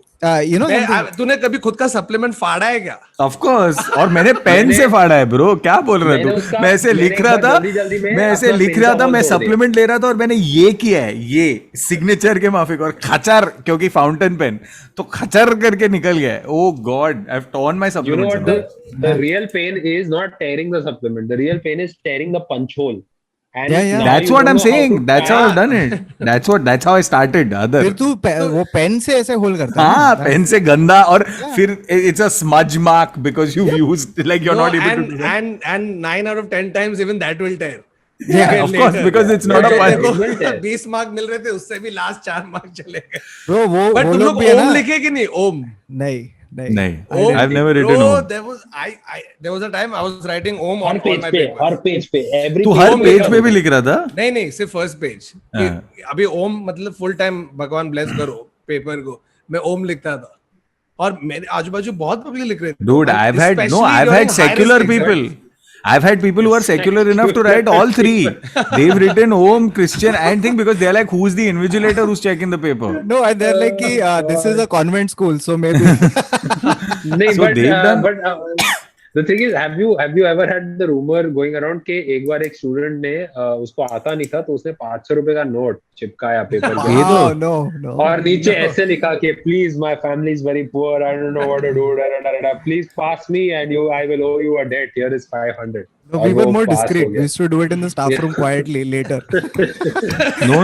you know something? तूने कभी खुद का supplement फाड़ा है क्या? Of course. और मैंने pen से फाड़ा है ब्रो. क्या बोल रहे मैंने तू? उसका- मैं ऐसे मैंने लिख एक रहा बार था. जल्दी-जल्दी में मैं ऐसे अपना लिख पेन रहा का था. होल मैं तोड़ दिया. सप्लीमेंट ले रहा था और मैंने ये किया है. ये सिग्नेचर के माफिक और खचर क्योंकि फाउंटेन पेन तो खचर करके निकल गया. Oh God, I've torn my You know supplements. what? The real pain is not tearing the supplement. The real pain is tearing the punch hole. And Yeah, yeah. now That's you what don't I'm know how saying. to That's how tie- I've done it. That's how I started. Other. फिर तू वो pen से ऐसे whole करता है. हाँ, pen से गंदा और फिर it's a smudge mark because you've used like you're No, not able to do that. and 9 out of 10 times even that will tear. Yeah, Okay, of course, later. because it's not a जो punch. तेरे को Will tear. 20 mark मिल रहे थे उससे भी last 4 mark चले गए. Bro, But वो तुम लोग लोग भी है ना. ओम लिखे कि नहीं? ओम. नहीं. नहीं, Om. I've never written Bro, home. there was a time I was writing om her on all page my पे papers. हर पेज पे every तू हर page पेज लिखा पे भी होता लिख रहा था. नहीं सिर्फ फर्स्ट पेज. हाँ. अभी ओम मतलब फुल टाइम भगवान ब्लेस करो पेपर को. मैं ओम लिखता था और मेरे आजू बाजू बहुत पब्लिक लिख रहे थे. Dude, I've had secular people. I've had people who are secular enough to write all 3. They've written home, Christian, and thing because they're like, who's the invigilator who's checking the paper? No, and they're like, कि, this is a convent school, so maybe. नहीं, So they've done- but the thing is, have you ever had the rumor going around कि एक बार एक student ने उसको आता नहीं था तो उसने 500 रुपए का नोट चिपकाया पेपर पे Oh, no. और नीचे ऐसे लिखा कि please my family is very poor I don't know what to do please pass me and you I will owe you a debt here is 500. No, और we were वो more pass हो discreet. We गया. used to do it in the staff room quietly later.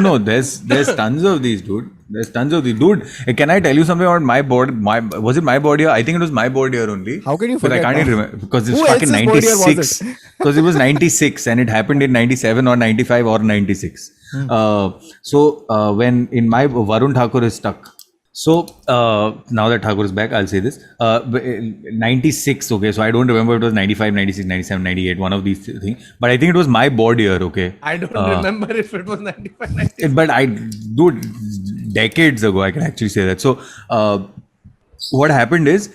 No, there's tons of these, dude. There's tons of these, dude. Can I tell you something about my board? Was it my board year? I think it was my board year only. How can you But I forget can't now? even remember because it's Who fucking else's board year was 96. Because it was 96 and it happened in 97 or 95 or 96. So when in my Varun Thakur is stuck. So now that Thakur is back, I'll say this. 96, okay, so I don't remember if it was 95, 96, 97, 98, one of these things. But I think it was my board year, okay. I don't remember if it was 95, 96. But decades ago, I can actually say that. So what happened is,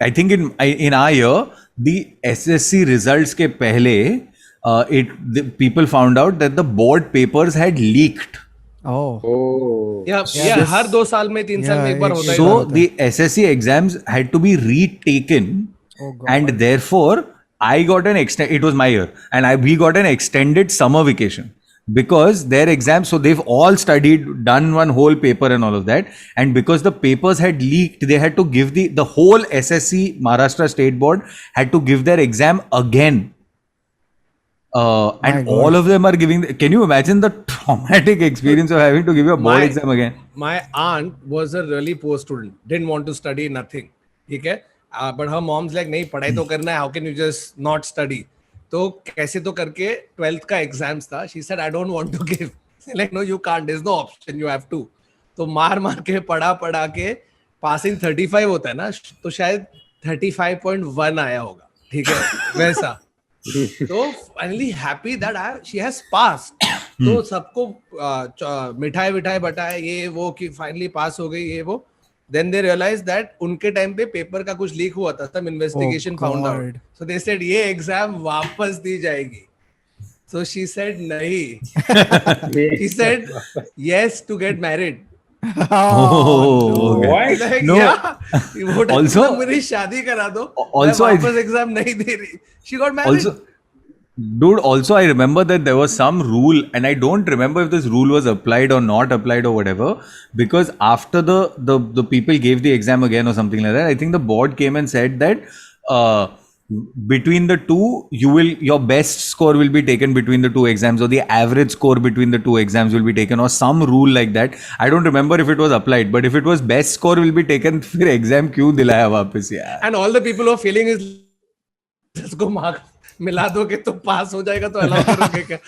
I think in our year, the SSC results ke pehle, the people found out that the board papers had leaked. Oh. Yeah, हर 2 साल में 3 साल में एक बार होता है. So the SSC exams had to be retaken, and therefore I got an it was my year, and we got an extended summer vacation because their exams. So they've all studied, done one whole paper and all of that, and because the papers had leaked, they had to give the whole SSC Maharashtra State Board had to give their exam again. And all of them are giving. Can you imagine the traumatic experience of having to give your board exam again? My aunt was a really poor student, didn't want to study nothing. ठीक है, but her mom's like नहीं पढ़ाई तो करना है. How can you just not study? तो कैसे तो करके 12th का exams था. She said I don't want to give. Like no, you can't. There's no option. You have to. तो मार के पढ़ा के passing 35 होता है ना, तो शायद 35.1 आया होगा. ठीक है, वैसा. तो finally happy that she has passed. तो सबको मिठाई बटाए ये वो कि फाइनली पास हो गई ये वो. देन दे रियलाइज दैट उनके टाइम पे पेपर का कुछ लीक हुआ था, तब investigation found out. So they said ये एग्जाम वापस दी जाएगी. सो शी सेड नहीं. She said yes to get married. What? No. Also, मेरी शादी करा दो. Also, वापस एग्जाम नहीं दे रही. She got married. Also, I remember that there was some rule, and I don't remember if this rule was applied or not applied or whatever. Because after the people gave the exam again or something like that, I think the board came and said that between the two, your best score will be taken between the two exams, or the average score between the two exams will be taken, or some rule like that. I don't remember if it was applied, but if it was best score will be taken, फिर exam क्यों दिलाया वापस यार? And all the people who are feeling is इसको mark मिला दो कि तो पास हो जाएगा तो अलाउ करोगे क्या?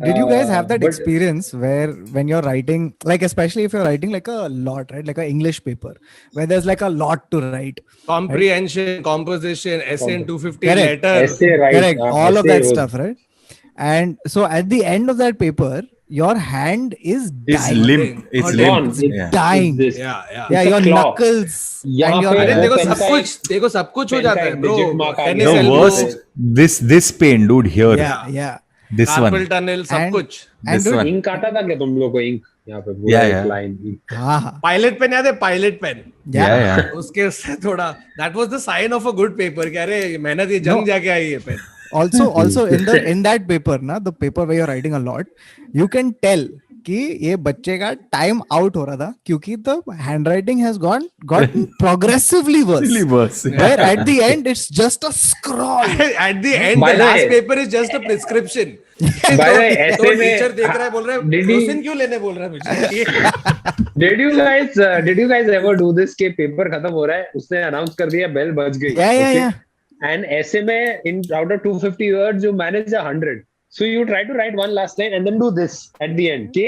Did you guys have that experience where when you're writing, like especially if you're writing like a lot, right, like an English paper where there's like a lot to write, comprehension, composition, essay in 250 Correct. letter, Essay, right? correct, all of essay that was- stuff, right? And so at the end of that paper, your hand is It's dying. limp. It's Gone. limp. It's- Yeah. dying. it's this. yeah. Yeah, It's a your claw. knuckles यहाँ and your पे अरे वो देखो pen सब कुछ हो pen जाता का है एक bro. digit mark आ Tennis गया। The elbow, worst, this pain, dude, here. yeah. This one. carpal tunnel, सब And- कुछ. And This dude, one. Ink आता था क्या तुम लोग को? इंक यहाँ पे Yeah, पूरा yeah. एक लाइन. हाँ, पायलट पेन याद है? Pilot pen. Yeah. उसके उससे थोड़ा that was the sign of a good paper कि अरे मेहनत ये जंग जाके आई है pen. also in that paper ना, the paper where you're writing a lot, you can tell कि ये बच्चे का टाइम आउट हो रहा था क्योंकि the handwriting has gotten progressively worse. Really worse. Where at the end it's just a scroll. At the end By the the last way- paper is just a prescription. By the way, तो ऐसे में teacher देख रहा है बोल रहा है did he- question क्यों लेने बोल रहा है मुझे. did you guys ever do this के पेपर खत्म हो रहा है, उसने अनाउंस कर दिया, बेल बज गई. Yeah. And ऐसे में in out of 250 words you manage 100. So you try to write one last line and then do this at the end. कि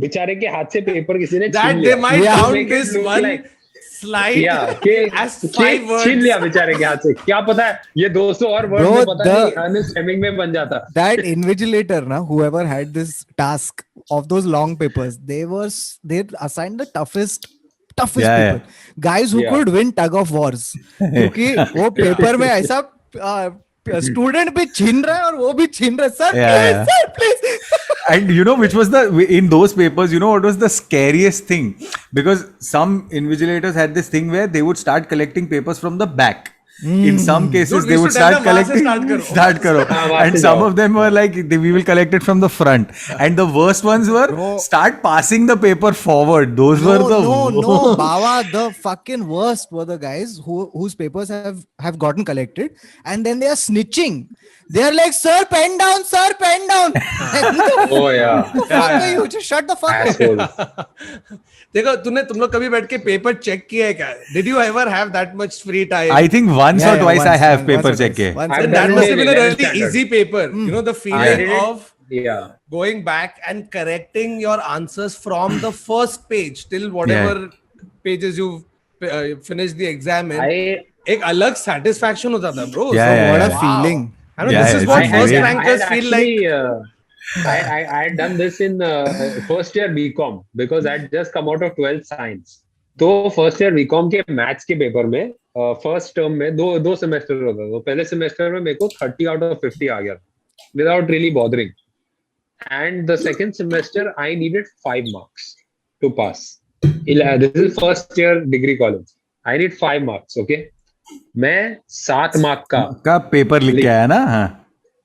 बेचारे के हाथ से पेपर किसी ने That छीन they लिया. might Yeah. count Make it this look one like- slide Yeah, कि as 5 words. छीन लिया बेचारे के हाथ से. क्या पता है ये 200 और वर्ड Bro, में पता the- नहीं Ernest Hemingway बन जाता. That invigilator na, whoever had this task of those long papers, they assigned the toughest Yeah, people. Guys who Yeah. could win tug of wars. क्योंकि वो पेपर में ऐसा student भी छीन रहा है और वो भी छीन रहा है. Sir, Yeah, please, please. And you know which was in those papers, you know what was the scariest thing? Because some invigilators had this thing where they would start collecting papers from the back. In some cases, Dude, we they would should tell start them वहाँ से collecting. start करो. वहाँ And से some जाओ. of them were like, we will collect it from the front. And the worst ones were Bro. start passing the paper forward. Those were the No, Bawa, the fucking worst were the guys whose papers have gotten collected and then they are snitching. They are like, sir, pen down. Oh yeah. Fuck are you? Just shut the fuck up. Asshole. देखो तुम लोग कभी बैठ के paper check किया है क्या? Did you ever have that much free time? I think once Yeah, or twice I have once paper or check. twice. Once I've And or that done must it have been in a 11th really standard. easy paper. You know the I feeling did it. of Yeah. going back and correcting your answers from the first page till whatever pages you've finished the exam in. एक अलग satisfaction होता था, bro. Yeah, So yeah, What a yeah. feeling. I mean, Yeah, this is it's what a first great- rankers feel like. I had done this in first year BCom because I had just come out of 12th science. तो first year BCom के maths के paper में first term में दो semester होता था. तो पहले सेमेस्टर में मेरे को 30 आउट ऑफ 50 आ गया without really bothering. And the second semester I needed 5 marks to pass. This is first year degree college. I need 5 marks. Okay, मैं 7 मार्क का पेपर लिख के आया ना. हाँ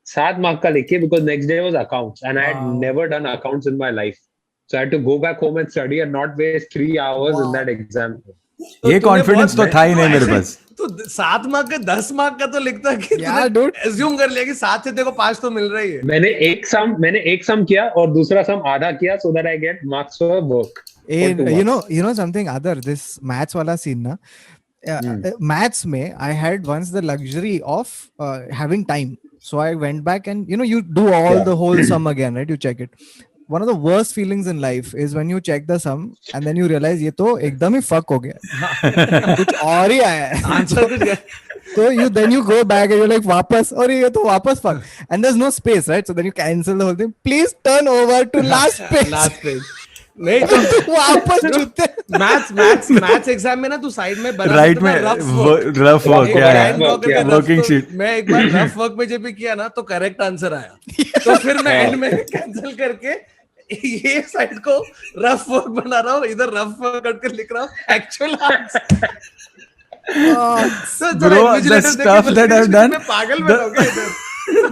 7 मार्क का लिखे because next day was accounts and I had never done accounts in my life. So I had to go back home and study and not waste 3 hours in that exam. ये confidence तो था ही नहीं मेरे पास. तो 7 mark का 10 mark का तो लिखता कि Yeah, dude. एज्यूम कर लिया कि 7 से तेरे को 5 तो मिल रही है. मैंने एक सम किया और दूसरा सम आधा किया so that I get marks for work. And you know something other, this maths wala scene na, maths mein I had once the luxury of having time, so I went back and you do all the whole sum again, right? You check it. One of the worst feelings in life is when you check the sum and then you realize ये तो एकदम ही fuck हो गया, कुछ और ही आया है. Answer कुछ गया. So you go back and you're like वापस, और ये तो वापस fuck, and there's no space, right? So then you cancel the whole thing. Please turn over to last page. Last page. नहीं तो वापस जुते. मैथ्स एग्जाम में ना तू साइड में बना राइट में रफ वर्क वर्किंग शीट. मैं एक बार रफ वर्क में जब भी किया ना तो करेक्ट आंसर आया. तो फिर मैं एंड में कैंसिल करके ये साइड को रफ वर्क बना रहा हूँ, इधर रफ वर्क करके लिख रहा हूँ actual answer. Bro, the stuff that I've done, पागल में हो गया इधर.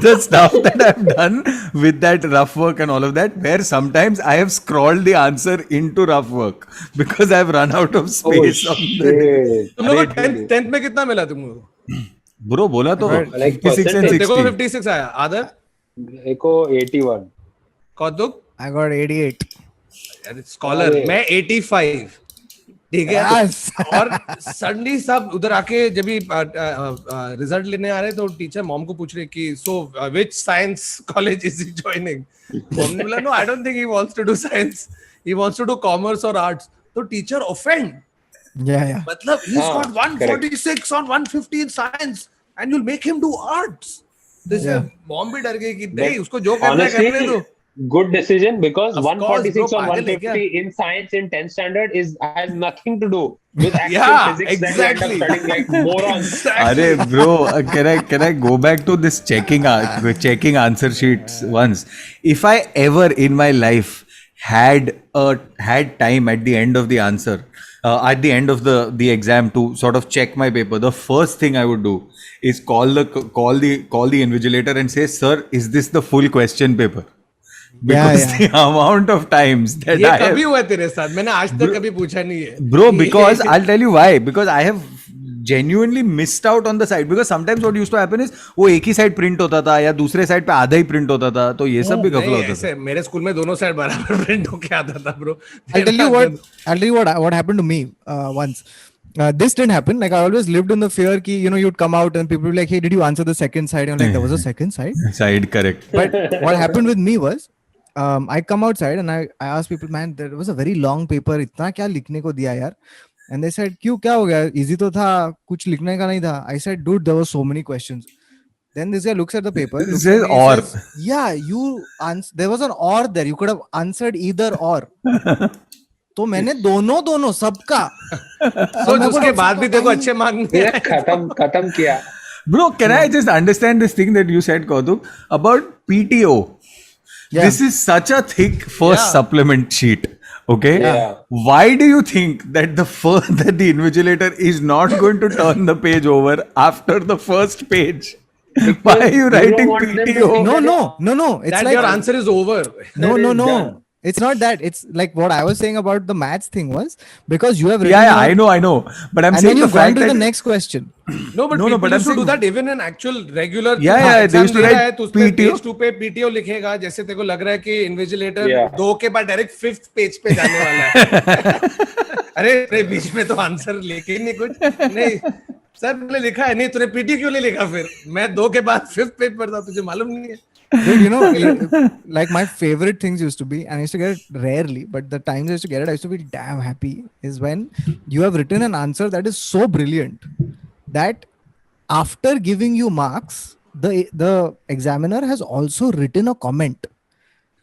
the stuff that I've done with that rough work and all of that, where sometimes I have scrawled the answer into rough work because I've run out of space on the. तुम लोगों को 10th में कितना मिला तुमको? Bro बोला तो Like 56 and देखो 60. 56 आया. आदर एको 81. कौतुक I got 88. स्कॉलर. मैं 85. ठीक है. Yes. और सडनली सब उधर आके जब भी रिजल्ट लेने आ रहे तो टीचर मॉम को पूछ रहे कि so which science college is he joining. Mom ने बोला no I don't think he wants to do science, he wants to do commerce और आर्ट्स. तो टीचर ऑफेंड. Yeah. मतलब he is got 146 on 150 in science and you'll make him do arts. This mom भी डर गई कि नहीं उसको जो करना है करने दो. Good decision because Of course, 146 bro, on पागल है 150 in science in 10th standard has nothing to do with actual Yeah, physics that exactly. you end up studying like morons. Arey bro, can I go back to this checking answer sheets once? If I ever in my life had time at the end of the answer, at the end of the exam to sort of check my paper, the first thing I would do is call the invigilator and say, sir, is this the full question paper? Because the amount of times that ये I have, कभी हुआ तेरे साथ? मैंने आज तक कभी पूछा नहीं है. bro, because I'll tell you why. Because I have genuinely missed out on the side. Because sometimes what used to happen is वो एक ही साइड प्रिंट होता था या दूसरे साइड पे आधा ही प्रिंट होता था, तो ये सब भी गफला होता था. ऐसे मेरे स्कूल में दोनों साइड बराबर प्रिंट होके आता था bro. I'll tell you what happened to me once. This didn't happen. Like I always lived in the fear ki you'd come out and people would be like, hey, did you answer the second side? And I'm like, there was a second side. Side correct. But what happened with me was, I come outside and I asked people, man, there was a very long paper. इतना क्या लिखने को दिया यार? And they said, क्यों क्या हो गया? Easy तो था, कुछ लिखने का नहीं था. I said, dude, there were so many questions. Then this guy looks at the paper. It says or. Yeah, there was an or there. You could have answered either or. तो मैंने दोनों सबका. तो उसके बाद भी देखो अच्छे मार्क नहीं आए. खत्म किया. Bro, can I just understand this thing that you said, Kautuk, about PTO? Yeah. This is such a thick first supplement sheet. Okay. Yeah. Why do you think that that the invigilator is not going to turn the page over after the first page? Why are you writing want them to PTO? No. It's That like your answer is over. no. done. It's not that. It's like what I was saying about the maths thing was because you have written Yeah, your- I know. But I'm and saying then the you go fact to the that next question. No, but No, people but I'm used to do saying- that even in actual regular. Yeah, they exam used to दे रहा write है, तो उसपे PTO. page 2 पे PTO लिखेगा. जैसे तेरे को लग रहा है कि इन्विजिलेटर Yeah. 2 के बाद डायरेक्ट 5th पेज पे जाने वाला है. अरे बीच में तो आंसर लेके ही नहीं कुछ नहीं. सर मैंने लिखा है नहीं, तूने पीटी क्यों नहीं लिखा? फिर मैं 2 के बाद 5th पेज पर था, तुझे मालूम नहीं है. Dude, you know, like my favorite things used to be, and I used to get it rarely, but the times I used to get it, I used to be damn happy, is when you have written an answer that is so brilliant that after giving you marks, the examiner has also written a comment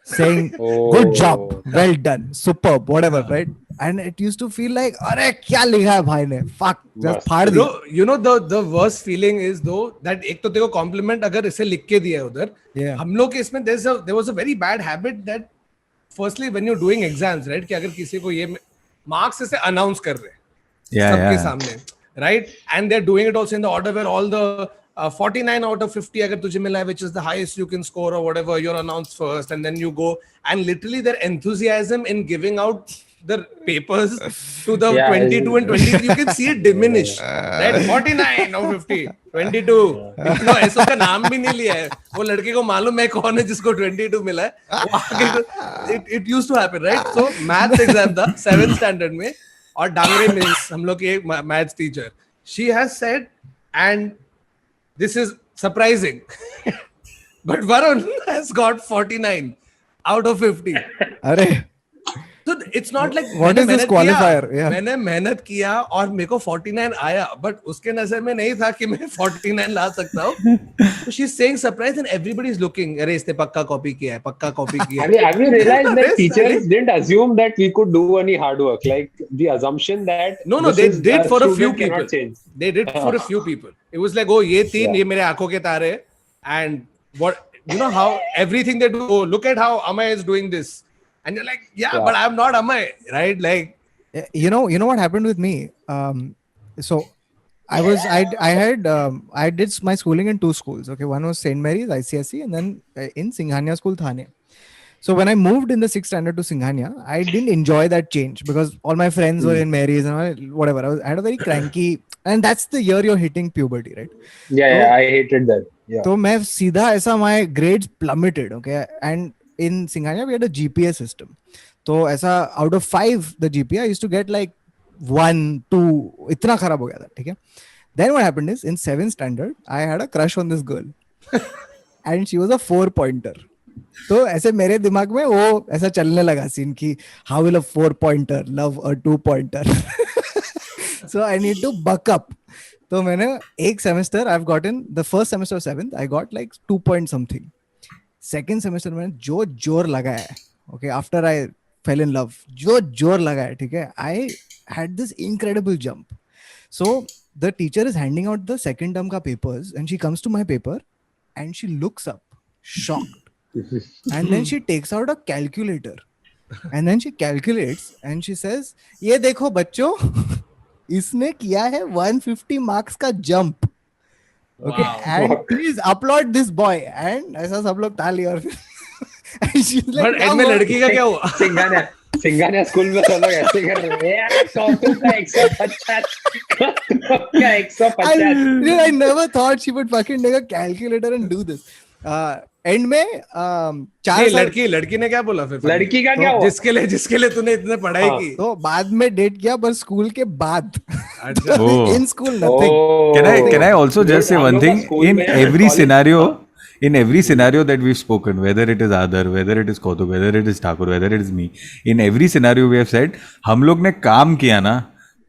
saying, good job, well done, superb, whatever, right? And it used to feel like, अरे क्या लिखा है भाई ने, fuck, just फाड़ दिया. You know the worst feeling is though that एक तो तेरे को compliment अगर इसे लिख के दिया है उधर, Yeah. हम लोग के इसमें there was a very bad habit that firstly when you're doing exams, right, कि अगर किसी को ये marks इसे announce कर रहे हैं सबके सामने, right, and they're doing it also in the order where all the 49 out of 50 अगर तुझे मिला है, which is the highest you can score or whatever, you're announced first and then you go, and literally their enthusiasm in giving out the papers to the 22 and 23, you can see it diminish, right? 49 out of 50, 22, no, ऐसा का नाम भी नहीं लिया है, वो लड़के को मालूम है कौन है जिसको 22 मिला है. It used to happen, right? So maths exam था 7th standard में, और डांगरे मिस हम लोग की एक maths teacher, she has said, and this is surprising, but Varun has got 49 out of 50. अरे So it's not like What is this qualifier? Yeah. मैंने मेहनत किया और मेरे को 49 आया, but उसके नजर में नहीं था कि मैं 49 ला सकता हूँ. So she's saying surprise and everybody is looking, अरे इसने पक्का कॉपी किया है, पक्का कॉपी किया है. Have you realized that teachers didn't assume that we could do any hard work? Like the assumption that No, this they is did for a few student cannot people. change. They did for a few people. It was like, oh, ये तीन, ये मेरे आंखों के तारे, and what, you know how everything they do. Oh, look at how Amay is doing this, and you're like, yeah. But I'm not Amay, right? Like, you know what happened with me. So I did my schooling in two schools. Okay, one was St. Mary's ICSE, and then in Singhania School, Thane. So when I moved in the 6th standard to Singhania, I didn't enjoy that change because all my friends were in Mary's and all, whatever. I had a very cranky, and that's the year you're hitting puberty, right? Yeah, I hated that. Yeah. So मैं सीधा ऐसा, my grades plummeted. Okay, and in Singhania we had a GPA system. तो ऐसा out of 5 the GPA I used to get like 1, 2, इतना खराब हो गया था, ठीक है. Then what happened is in 7th standard I had a crush on this girl, and she was a 4-pointer. तो ऐसे मेरे दिमाग में वो ऐसा चलने लगा सीन की, how will a 4-pointer love a 2-pointer? So I need to buck up. तो मैंने एक semester I've gotten, the first semester of 7th I got like 2 point something. Second semester में जो जोर लगा है, okay, after I fell in love, जो जोर लगा है, ठीक है, I had this incredible jump. So the teacher is handing out the second term ka papers, and she comes to my paper and she looks up shocked. And then she takes out a calculator and then she calculates and she says, ये देखो बच्चों, इसने किया है 150 marks का jump. Okay, Wow. and please applaud this boy. And ऐसा सब लोग ताली और and she's like, but end में लड़की का क्या हुआ? सिंघानिया स्कूल में सब लोग ऐसे कर रहे हैं यार, कॉपी का 150 का 150. I never thought she would fucking take a calculator and do this. And में 4 साल लड़की ने क्या बोला फिर? लड़की का क्या हुआ? जिसके लिए तूने इतने पढ़ाई की, तो बाद में डेट किया, पर स्कूल के बाद. Oh. In school nothing. Can I also just say one thing? In every scenario that we've spoken, whether it is Adar, whether it is Kautuk, whether it is Thakur, whether it is me, in every scenario we have said, हम लोग ने काम किया ना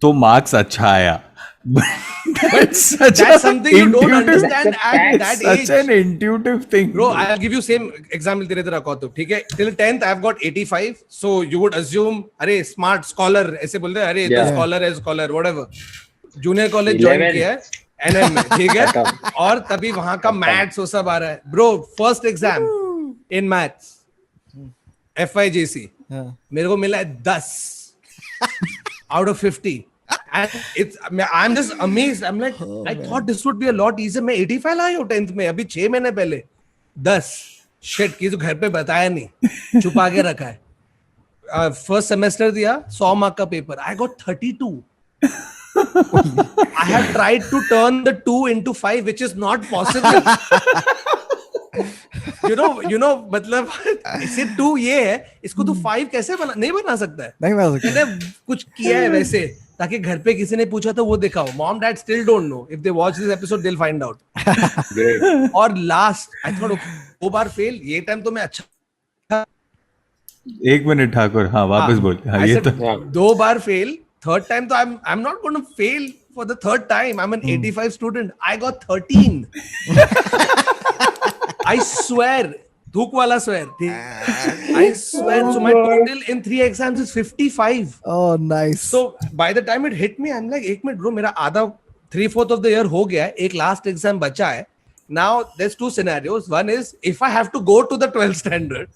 तो marks अच्छा आया. That's something you don't understand at that age. Such an intuitive thing. Bro, I'll give you same example तेरे तरह Kautuk, ठीक है? Till 10th I've got 85, so you would assume, अरे smart scholar ऐसे बोलते हैं, अरे तो scholar है scholar, whatever. Junior college join किया है NM में, ठीक है? और तभी वहाँ का maths वो सब आ रहा है. Bro, first exam in maths, FIJC, मेरे को मिला है 10 out of 50. And I'm just amazed. I'm like, I thought this would be a lot easier. मैं 85 लाया हूँ 10th में, अभी 6 महीने पहले 10. Shit, की तो घर पे बताया नहीं, छुपा के रखा है. First semester दिया 100 mark का paper. I got 32. I have tried to turn the 2 into 5, which is not possible. you know मतलब इसे 2 ये है, इसको तू 5 कैसे नहीं बना सकता है? नहीं बना सकता। मैंने कुछ किया है वैसे, ताकि घर पे किसी ने पूछा तो वो दिखाओ. Mom, Dad still don't know. If they watch this episode, they'll find out. और last I thought, okay, 2 bar fail, ये टाइम तो मैं अच्छा. 1 मिनट ठाकुर, हाँ वापस बोल. हाँ, I ये said, तो 2 बार फेल, थर्ड टाइम तो I'm not going to fail for the third time. I'm an 85 student. I got 13. I swear, धूक वाला swear. I swear. So my total in 3 exams is 55. Oh, nice. So by the time it hit me, I'm like, एक minute bro, मेरा आधा 3/4 of the year हो गया है, एक last exam बचा है. Now there's 2 scenarios. One is if I have to go to the 12th standard,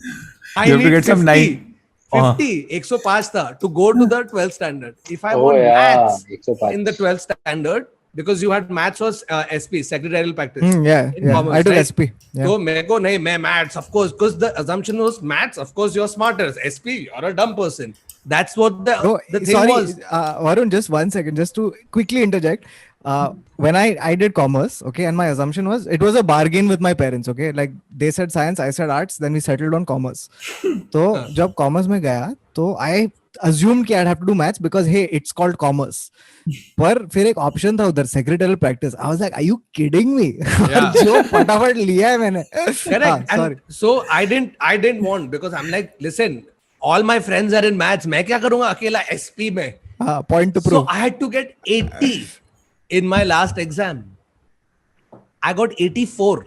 I You have to need get some 50, 105 था to go to the 12th standard. If I want maths 105. in the 12th standard, because you had maths was SP, secretarial practice. Yeah, in yeah. commerce, I took right? SP. Yeah. So मेरे को नहीं, मैं maths of course, because the assumption was maths, of course you're smarter. SP, you're a dumb person. That's what the No, thing sorry, was. Varun, just 1 second, just to quickly interject. When I did commerce, okay, and my assumption was it was a bargain with my parents, okay, like they said science, I said arts, then we settled on commerce. तो जब commerce में गया, तो I assumed कि I'd have to do maths because hey, it's called commerce. पर फिर एक option था उधर secretarial practice. I was like, are you kidding me? Yeah. जो फटाफट लिया है मैंने. Correct. Sorry. And so I didn't want, because I'm like, listen, all my friends are in maths. मैं क्या करूँगा अकेला SP में? Point to So prove. I had to get 80 in my last exam. I got 84.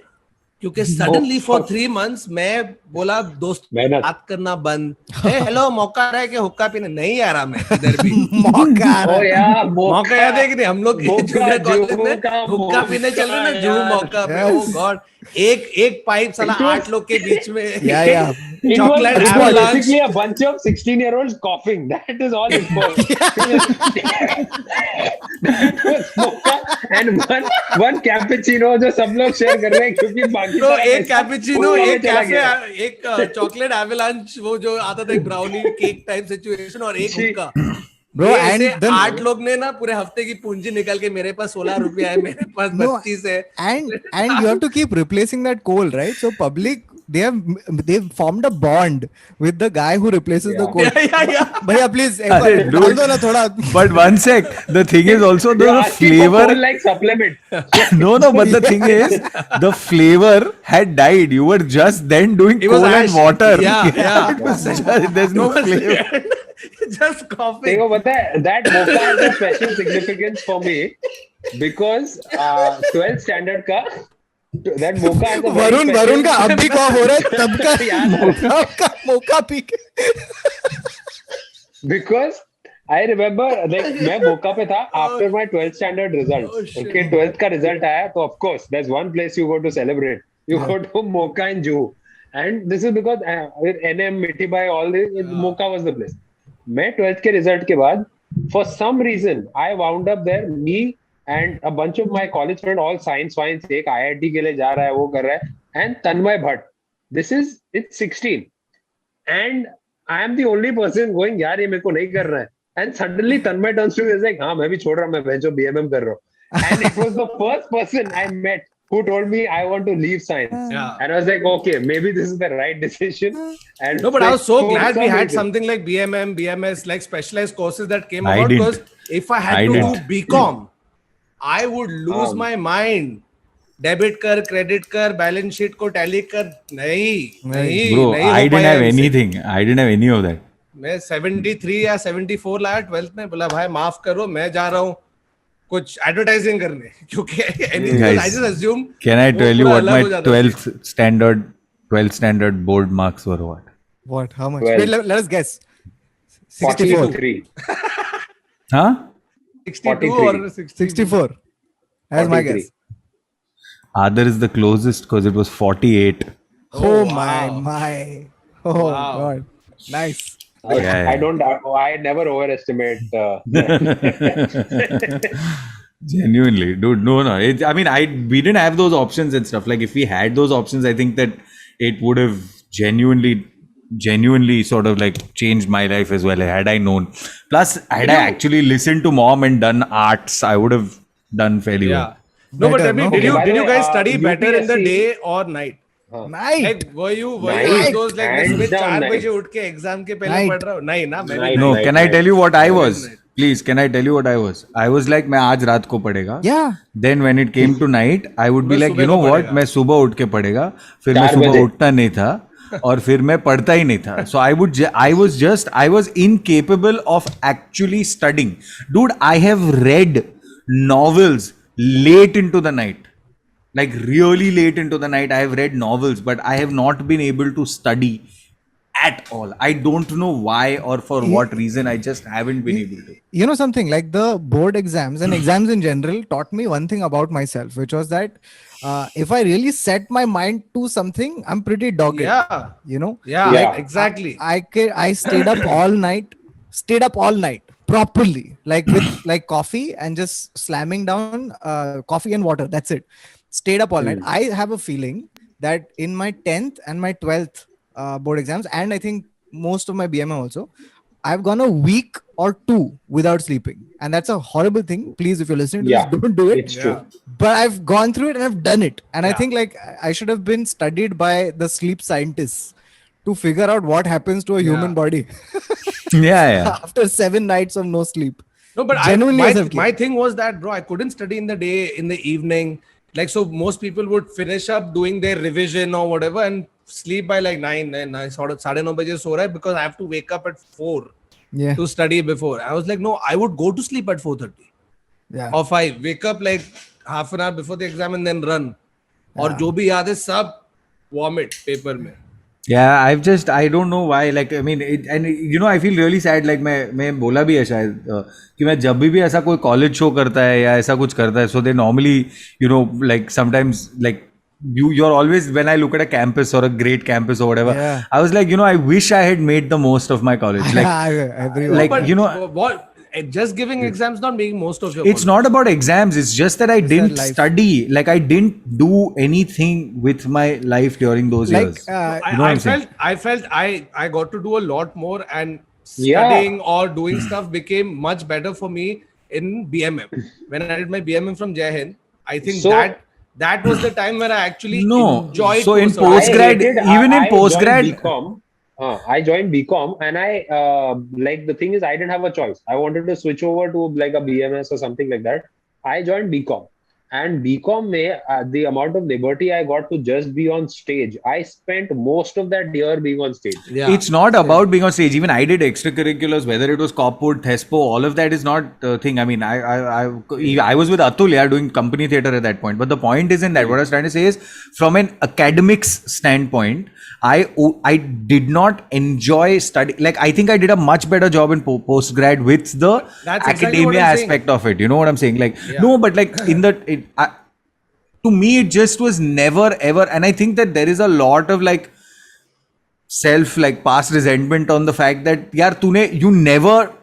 क्योंकि suddenly for 3 months मैं बोला दोस्त मेहनत। बात करना बंद. हेलो, मौका आ रहा है कि हुक्का पीने? नहीं आ रहा मैं इधर भी. मौका आ रहा Oh है. yeah, मौका याद है कि नहीं? हम लोग मौका, जूनियर कॉलेज जुहू में का हुक्का पीने चल रहे ना, मौका जूहू यार। मौका पे. Yes. Oh God, एक पाइप साला 8 लोग के बीच में. Yeah, yeah. It Chocolate was avalanche. basically a bunch of 16-year-olds coughing. That is all it was. That was mocha and one cappuccino जो सब लोग शेयर कर रहे हैं, क्योंकि बाकी तो सारा एक पैसा कैपुचिनो, पूरा एक चला कैफे, गया। एक चॉकलेट एवलांच, वो जो आता था, एक ब्राउनी केक टाइप सिचुएशन, और एक जी। हुक्का. Bro, ये and ऐसे then 8 लोग ने ना पूरे हफ्ते की पूंजी निकल के, मेरे पास 16 रुपया है, मेरे पास No, 25 है. and you have to keep replacing that coal, right? So public they've formed a bond with the guy who replaces the coal. Yeah. भैया please एक अरे, बार dude. डाल दो ना थोड़ा. But one sec, the thing is also They the are asking for flavor. coal like supplement. No, but the thing is, the flavor had died. You were just then doing It was coal and ash. water. Yeah. It was just, there's no flavor. Just coughing. देखो पता है, that mocha has a special significance for me because 12th standard का that mocha has a very Varun का special- अब भी कॉफ हो रहा है, तब का मौका पी के. because I remember like मैं mocha पे था after my 12th standard results. Oh, shit. Okay, 12th का result आया, तो of course there's one place you go to celebrate. You go to mocha in Juhu, and this is because with NM, Mithibai, all this, mocha was the place. मैं 12th के result के बाद for some reason I wound up there, me and a bunch of my college friends, all science, एक IIT के लिए जा रहा है, वो कर रहा है, and Tanmay Bhatt. It's 16 and I am the only person going, यार ये मेरे को नहीं कर रहा है. And suddenly Tanmay turns to me and is like, हाँ मैं भी छोड़ रहा हूँ, मैं भेजो BMM कर रहा हूँ. And it was the first person I met who told me I want to leave science. Yeah. And I was like, okay, maybe this is the right decision. And No, but I was so for glad we some had reason- something like BMM, BMS, like specialized courses that came I about. didn't. Because if I had I to didn't. do BCom, I would lose my mind. Debit कर, credit कर, balance sheet को tally कर, नहीं Bro, नहीं I हो didn't पाया have हमसे. anything. I didn't have any of that. मैं 73 या 74 लाया 12th में. बोला भाई माफ करो, मैं जा रहा हूँ कुछ एडवर्टाइजिंग करने, क्योंकि Guys, I just assumed Can I वो tell you पूरा what अलग हो my जाता है. 12th standard board marks were? What? What? How much? Well, Wait, let us guess. 64. 64. Huh? 62 43. or 60. 64. That's my 43. guess. Other is the closest because it was 48. Oh, wow. my. Oh Wow. God. Nice. Yeah. I never overestimate. Genuinely, dude. No. I mean, we didn't have those options and stuff. Like, if we had those options, I think that it would have genuinely sort of like changed my life as well. Had I known. Plus, had I actually listened to mom and done arts, I would have done fairly Yeah. well. No, but Better, I mean, no? did Okay, by you the way, guys study better in the UPSC day or night? हाँ. Night. Like, were you Night. those like मैं Hands सुबह down 4 night. बजे उठ के exam के पहले Night. पढ़ रहा हूँ? नहीं ना, मैं भी Night. No, night. can I tell you what I was? Night. Please, can I tell you what I was? I was like, मैं आज रात को पढ़ेगा. Yeah. Then when it came to night, I would be मैं like, सुबह you know को what? पढ़ेगा. मैं सुबह उठ के पढ़ेगा. फिर मैं 4 सुबह बजे. उठता नहीं था. और फिर मैं पढ़ता ही नहीं था. So I was incapable of actually studying. Dude, I have read novels late into the night. Like really late into the night, I have read novels, but I have not been able to study at all. I don't know why or for what reason. I just haven't been able to. You know something, like the board exams and exams in general taught me one thing about myself, which was that if I really set my mind to something, I'm pretty dogged. Yeah. You know? Yeah, Yeah. exactly. I stayed up all night properly, like with like coffee and just slamming down coffee and water. That's it. Stayed up all night. I have a feeling that in my 10th and my 12th board exams, and I think most of my BMI also, I've gone a week or two without sleeping, and that's a horrible thing. Please, if you're listening to Yeah, this, don't do it. it's true. But I've gone through it and I've done it, and I Yeah. think like I should have been studied by the sleep scientists to figure out what happens to a human body Yeah. after 7 nights of no sleep. No, but Genuinely as a kid. my thing was that, bro, I couldn't study in the day, in the evening. Like, so most people would finish up doing their revision or whatever and sleep by like 9 sort of 9:30 baje so raha hai because I have to wake up at 4 Yeah, to study before. I was like, no, I would go to sleep at 4:30 yeah. or 5, wake up like half an hour before the exam and then run. और जो भी याद है सब vomit paper में. Yeah, I don't know why. Like, I mean, and you know, I feel really sad. Like, मैं बोला भी है शायद कि मैं जब भी ऐसा कोई college show करता है या ऐसा कुछ करता है, so they normally, you know, like sometimes like you're always, when I look at a campus or a great campus or whatever, Yeah. I was like, you know, I wish I had made the most of my college. Like, Everyone. like, But you know, what? Just giving exams not making most of your. it's not about exams. It's just that I didn't life. study. Like, I didn't do anything with my life during those Like, years. I, You know what I I'm saying? felt I got to do a lot more, and Yeah. studying or doing stuff became much better for me in BMM. When I did my BMM from Jai Hind, I think So- that was the time where I actually No. enjoyed. So to a in certain postgrad- extent. even in postgrad- joined BCom. I joined BCom, and I like the thing is I didn't have a choice. I wanted to switch over to like a BMS or something like that. I joined BCom, and BCom mein the amount of liberty I got to just be on stage. I spent most of that year being on stage. Yeah. It's not about being on stage. Even I did extracurriculars, whether it was Copwood, Thespo, all of that is not the thing. I mean, I was with Atul, yeah, doing company theatre at that point. But the point isn't that. What I was trying to say is, from an academics standpoint, I did not enjoy study. Like, I think I did a much better job in postgrad with the That's exactly what academia I'm saying. aspect of it. You know what I'm saying? Like, Yeah. no, but like in the to me, it just was never ever. And I think that there is a lot of like like past resentment on the fact that yaar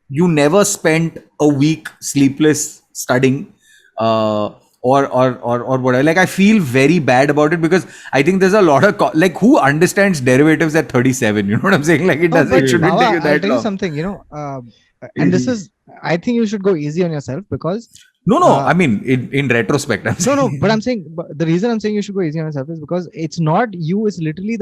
you never spent a week sleepless studying or whatever. Like, I feel very bad about it because I think there's a lot of like, who understands derivatives at 37? You know what I'm saying? Like, it No, doesn't, but it shouldn't Bhava, take you I'll that tell you long. something, and this is, I think you should go easy on yourself because No, I mean, in retrospect, I'm saying. no, but I'm saying, but the reason I'm saying you should go easy on yourself is because it's not you, it's literally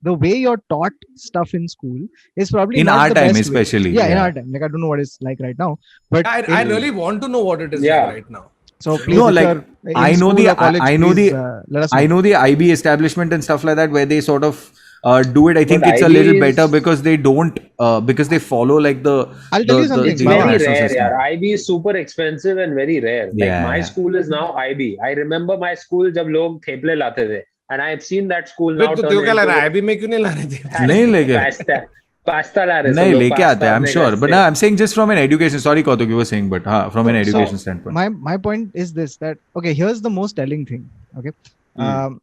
the way you're taught stuff in school is probably In not our the time, best way. especially, Yeah, in yeah. our time. Like, I don't know what it's like right now, but I really want to know what it is Yeah. like right now. so please, No, if like, you're in I know school the- or college, I know please, the- let us I know. know the IB establishment and stuff like that where they sort of do it. I think But it's a IB little is- better because they don't because they follow like the. I'll tell you something, It's the Bhava. very national rare. system. Yeah, IB is super expensive and very rare. Like Yeah, my yeah. school is now IB. I remember my school जब लोग थेपले लाते थे, and I have seen that school now तो turn तेरे को क्या लग रहा है into अभी मैं क्यों नहीं ला रहे थे? नहीं लेके पास्ता ला रहे सब नहीं लोग, लेके आते हैं. I'm अपने sure, घर but से. no, I'm saying just from an education. Sorry, Kautuk, you were saying, but from an So, education standpoint. My point is this, that okay, here's the most telling thing. Okay. Hmm.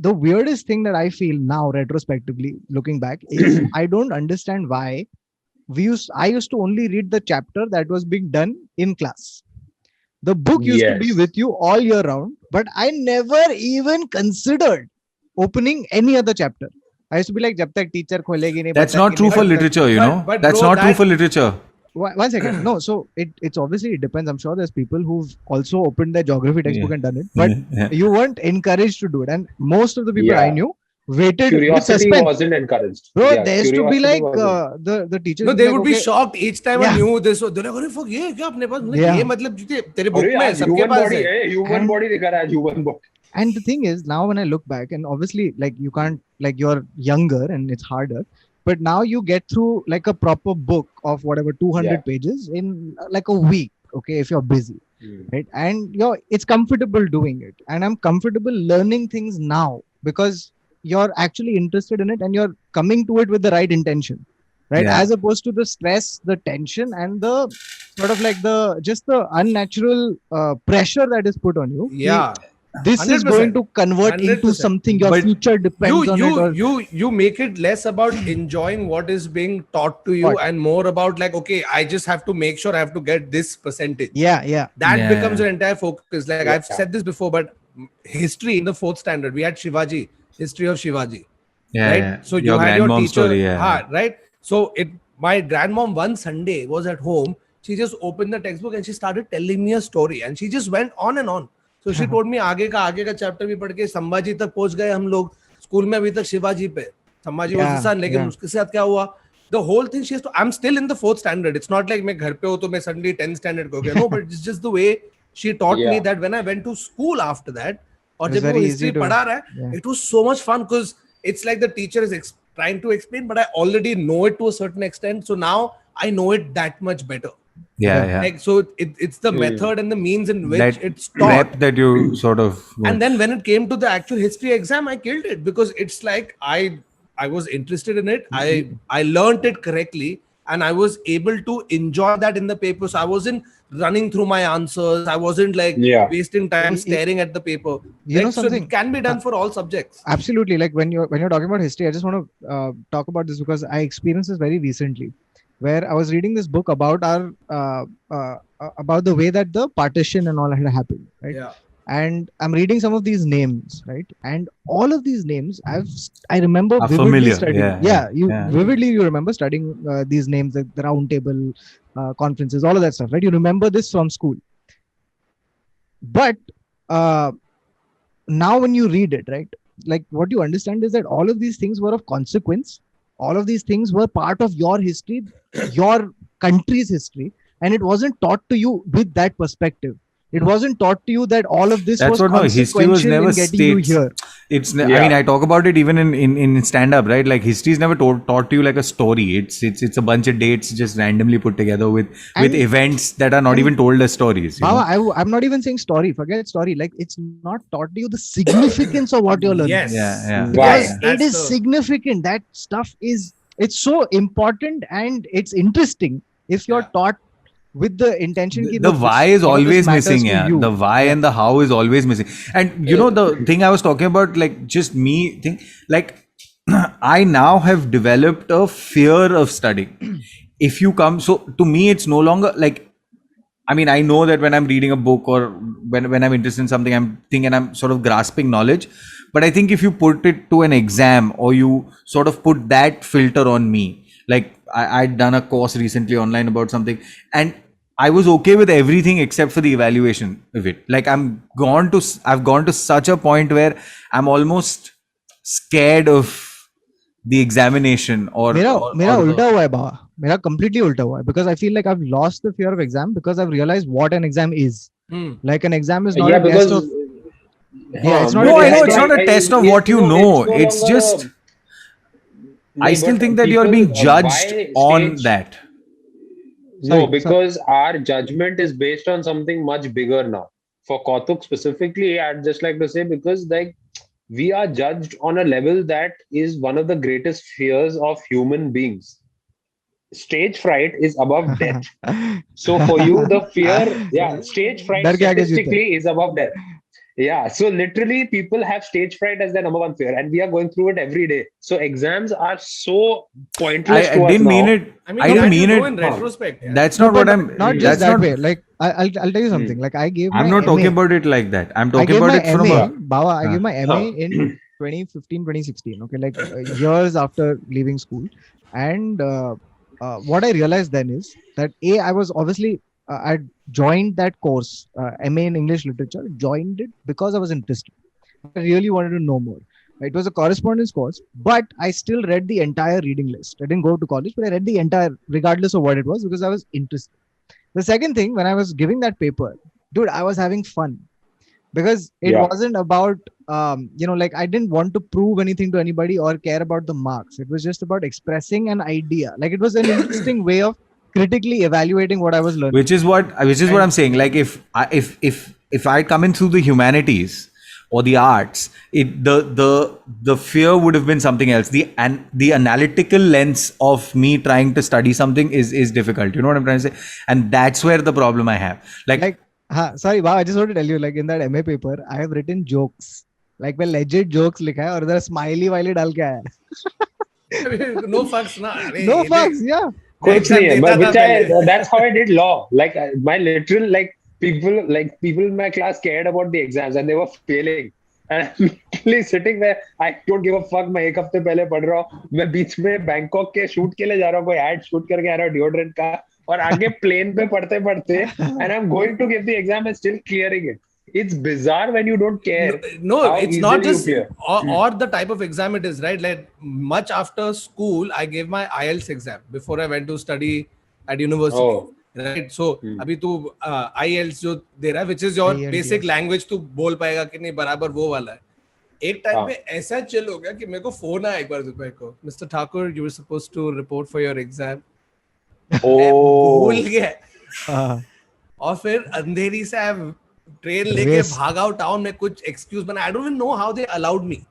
The weirdest thing that I feel now retrospectively looking back is I don't understand why I used to only read the chapter that was being done in class. The book used to be Yes. with you all year round, but I never even considered opening any other chapter. I used to be like, jab tak teacher kholegi nahi That's batayegi not true nahi, for jab tak-" literature, you but- know. but That's bro, not true that- for literature. One second. No, so it's obviously it depends. I'm sure there's people who've also opened their geography textbook and done it, but Yeah. you weren't encouraged to do it. And most of the people I Yeah. knew waited with Curiosity suspense. wasn't encouraged. Bro, Yeah, there used to be curiosity like wasn't. the teachers. No, would they like, would be okay, shocked each time I Yeah. knew this. They're like, "अरे fuck, ये क्या अपने पास?" मतलब Yeah. ये मतलब तेरे book अरे में यार, सबके human पास body है. है, human And- body दिखा रहा है, human body. And the thing is, now when I look back, and obviously, like you can't, like you're younger and it's harder, but now you get through like a proper book of whatever 200 Yeah. pages in like a week. Okay, if you're busy, right? And it's comfortable doing it, and I'm comfortable learning things now because you're actually interested in it and you're coming to it with the right intention, right? Yeah. As opposed to the stress, the tension, and the sort of like the unnatural pressure that is put on you. Yeah. This is 100%. going to convert into 100%. something your But future depends on it. Or, You make it less about enjoying what is being taught to you What? and more about like, okay, I just have to make sure I have to get this percentage. yeah. That Yeah, becomes yeah. your entire focus. Like I've said this before, but history in the 4th standard, we had Shivaji, history of Shivaji. Yeah, Right? yeah. So you had your grandmom's teacher, story, yeah. right? So my grandmom one Sunday was at home. She just opened the textbook and she started telling me a story, and she just went on and on. So she told me आगे का chapter भी पढ़ के संभाजी तक पहुंच गए हम लोग. स्कूल में अभी तक शिवाजी पे, संभाजी was the son, लेकिन उसके साथ क्या हुआ? The whole thing she has to. I'm still in the 4th standard. It's not like मैं घर पे हूँ तो मैं suddenly 10th standard को गया. No, but it's just the way she taught me Yeah. that when I went to school after that, और It was जब वो very history easy to- पढ़ा रहा है, Yeah. it was so much fun because it's like the teacher is trying to explain, but I already know it to a certain extent. So now I know it that much better. Yeah. Like so, it's the method and the means in which That it's taught. prep that you sort of. And then when it came to the actual history exam, I killed it because it's like I was interested in it. I learned it correctly, and I was able to enjoy that in the paper. So I wasn't running through my answers. I wasn't like Yeah. wasting time staring at the paper. You know Like, so something? it can be done for all subjects. Absolutely. Like when you're talking about history, I just want to talk about this because I experienced this very recently, where I was reading this book about about the way that the partition and all had happened, right? Yeah. And I'm reading some of these names, right? And all of these names I remember Are vividly familiar, studying. yeah. You Yeah. vividly you remember studying these names, like the round table conferences, all of that stuff, right? You remember this from school. But now when you read it, right, like what you understand is that all of these things were of consequence. All of these things were part of your history, your country's history, and it wasn't taught to you with that perspective. It wasn't taught to you that all of this That's was what no history was consequential never in getting you states. here. It's I Yeah. mean I talk about it even in stand up, right? Like history is never taught to you like a story. It's a bunch of dates just randomly put together with And- events that are not even told as stories. You know? Baba, I'm not even saying story. Forget story. Like it's not taught to you the significance of what you're learning. Yes. Yeah. Because Why? it is significant. That stuff it's so important and it's interesting if you're taught with the intention. ki, The look, why this- is all of this always matters missing, to yeah. you. The why and the how is always missing. And you know the thing I was talking about, like just me think like I now have developed a fear of studying. If you come, so to me it's no longer like, I mean, I know that when I'm reading a book or when I'm interested in something, I'm thinking I'm sort of grasping knowledge. But I think if you put it to an exam or you sort of put that filter on me, like I'd done a course recently online about something and I was okay with everything except for the evaluation of it. Like I've gone to such a point where I'm almost scared of the examination or मेरा or the- उल्टा हुआ है बाबा. मेरा completely उल्टा हुआ है because I feel like I've lost the fear of exam because I've realized what an exam is. Like an exam is not Yeah, a because test of. Yeah, it's not No, a I know test it's of- not a test of what you know. It's just I still think that you're being judged on that. No, Sorry, because our judgment is based on something much bigger now. For Kautuk specifically, I'd just like to say because like we are judged on a level that is one of the greatest fears of human beings. Stage fright is above death. So for you, the fear, stage fright डर के आगे जीत है. statistically is above death. Yeah, so literally people have stage fright as their number one fear, and we are going through it every day. So exams are so pointless I to us didn't now. mean it. I mean, I didn't that you mean know it. in retrospect. Yeah. That's not what I'm. Not just that's that not, way. Like I'll tell you something. Like I gave. I'm my not talking MA. about it like that. I'm I talking gave about my it from MA, a. Baba, I gave my MA in 2015, 2016. Okay, like years after leaving school, and what I realized then is that I was obviously I joined that course, MA in English Literature, joined it because I was interested. I really wanted to know more. It was a correspondence course, but I still read the entire reading list. I didn't go to college, but I read the entire, regardless of what it was, because I was interested. The second thing, when I was giving that paper, dude, I was having fun because it Yeah. wasn't about like I didn't want to prove anything to anybody or care about the marks. It was just about expressing an idea. Like it was an interesting way of critically evaluating what I was learning. Which is what I'm saying. Like if I come in through the humanities or the arts, the fear would have been something else. The analytical lens of me trying to study something is difficult. You know what I'm trying to say? And that's where the problem I have. Like Sorry, wow, I just want to tell you, like in that MA paper, I have written jokes. Like मैं legit jokes लिखा है और इधर smiley वाली डाल के आया है. No fucks ना. अरे No ये fucks, yeah. कुछ नहीं है, देता but था पहले. that's how I did law. Like my literal people in my class cared about the exams and they were failing. And I'm literally sitting there, I don't give a fuck. मैं एक हफ्ते पहले पढ़ रहा हूँ, मैं बीच में बैंकॉक के शूट के लिए जा रहा हूँ, कोई एड शूट करके आ रहा हूँ डिओड्रेंट का, और आगे प्लेन पे पढ़ते पढ़ते, and I'm going to give the exam and still clearing it. It's bizarre when you don't care. No, how it's not easily you just clear. or the type of exam it is, right? Like much after school, I gave my IELTS exam before I went to study at university. Oh. Right. So अभी तू IELTS जो दे रहा है, which is your IELTS, basic yes. language, तू बोल पाएगा कि नहीं बराबर वो वाला है. एक टाइम पे ऐसा चिल हो गया कि मेरे को फोन आया एक बार दोपहर को, mister Thakur, you were supposed to report for your exam. मैं भूल गया. हाँ. और फिर अंधेरी से ट्रेन लेके भागा आउट टाउन में कुछ एक्सक्यूज बना. I don't even know how they allowed me.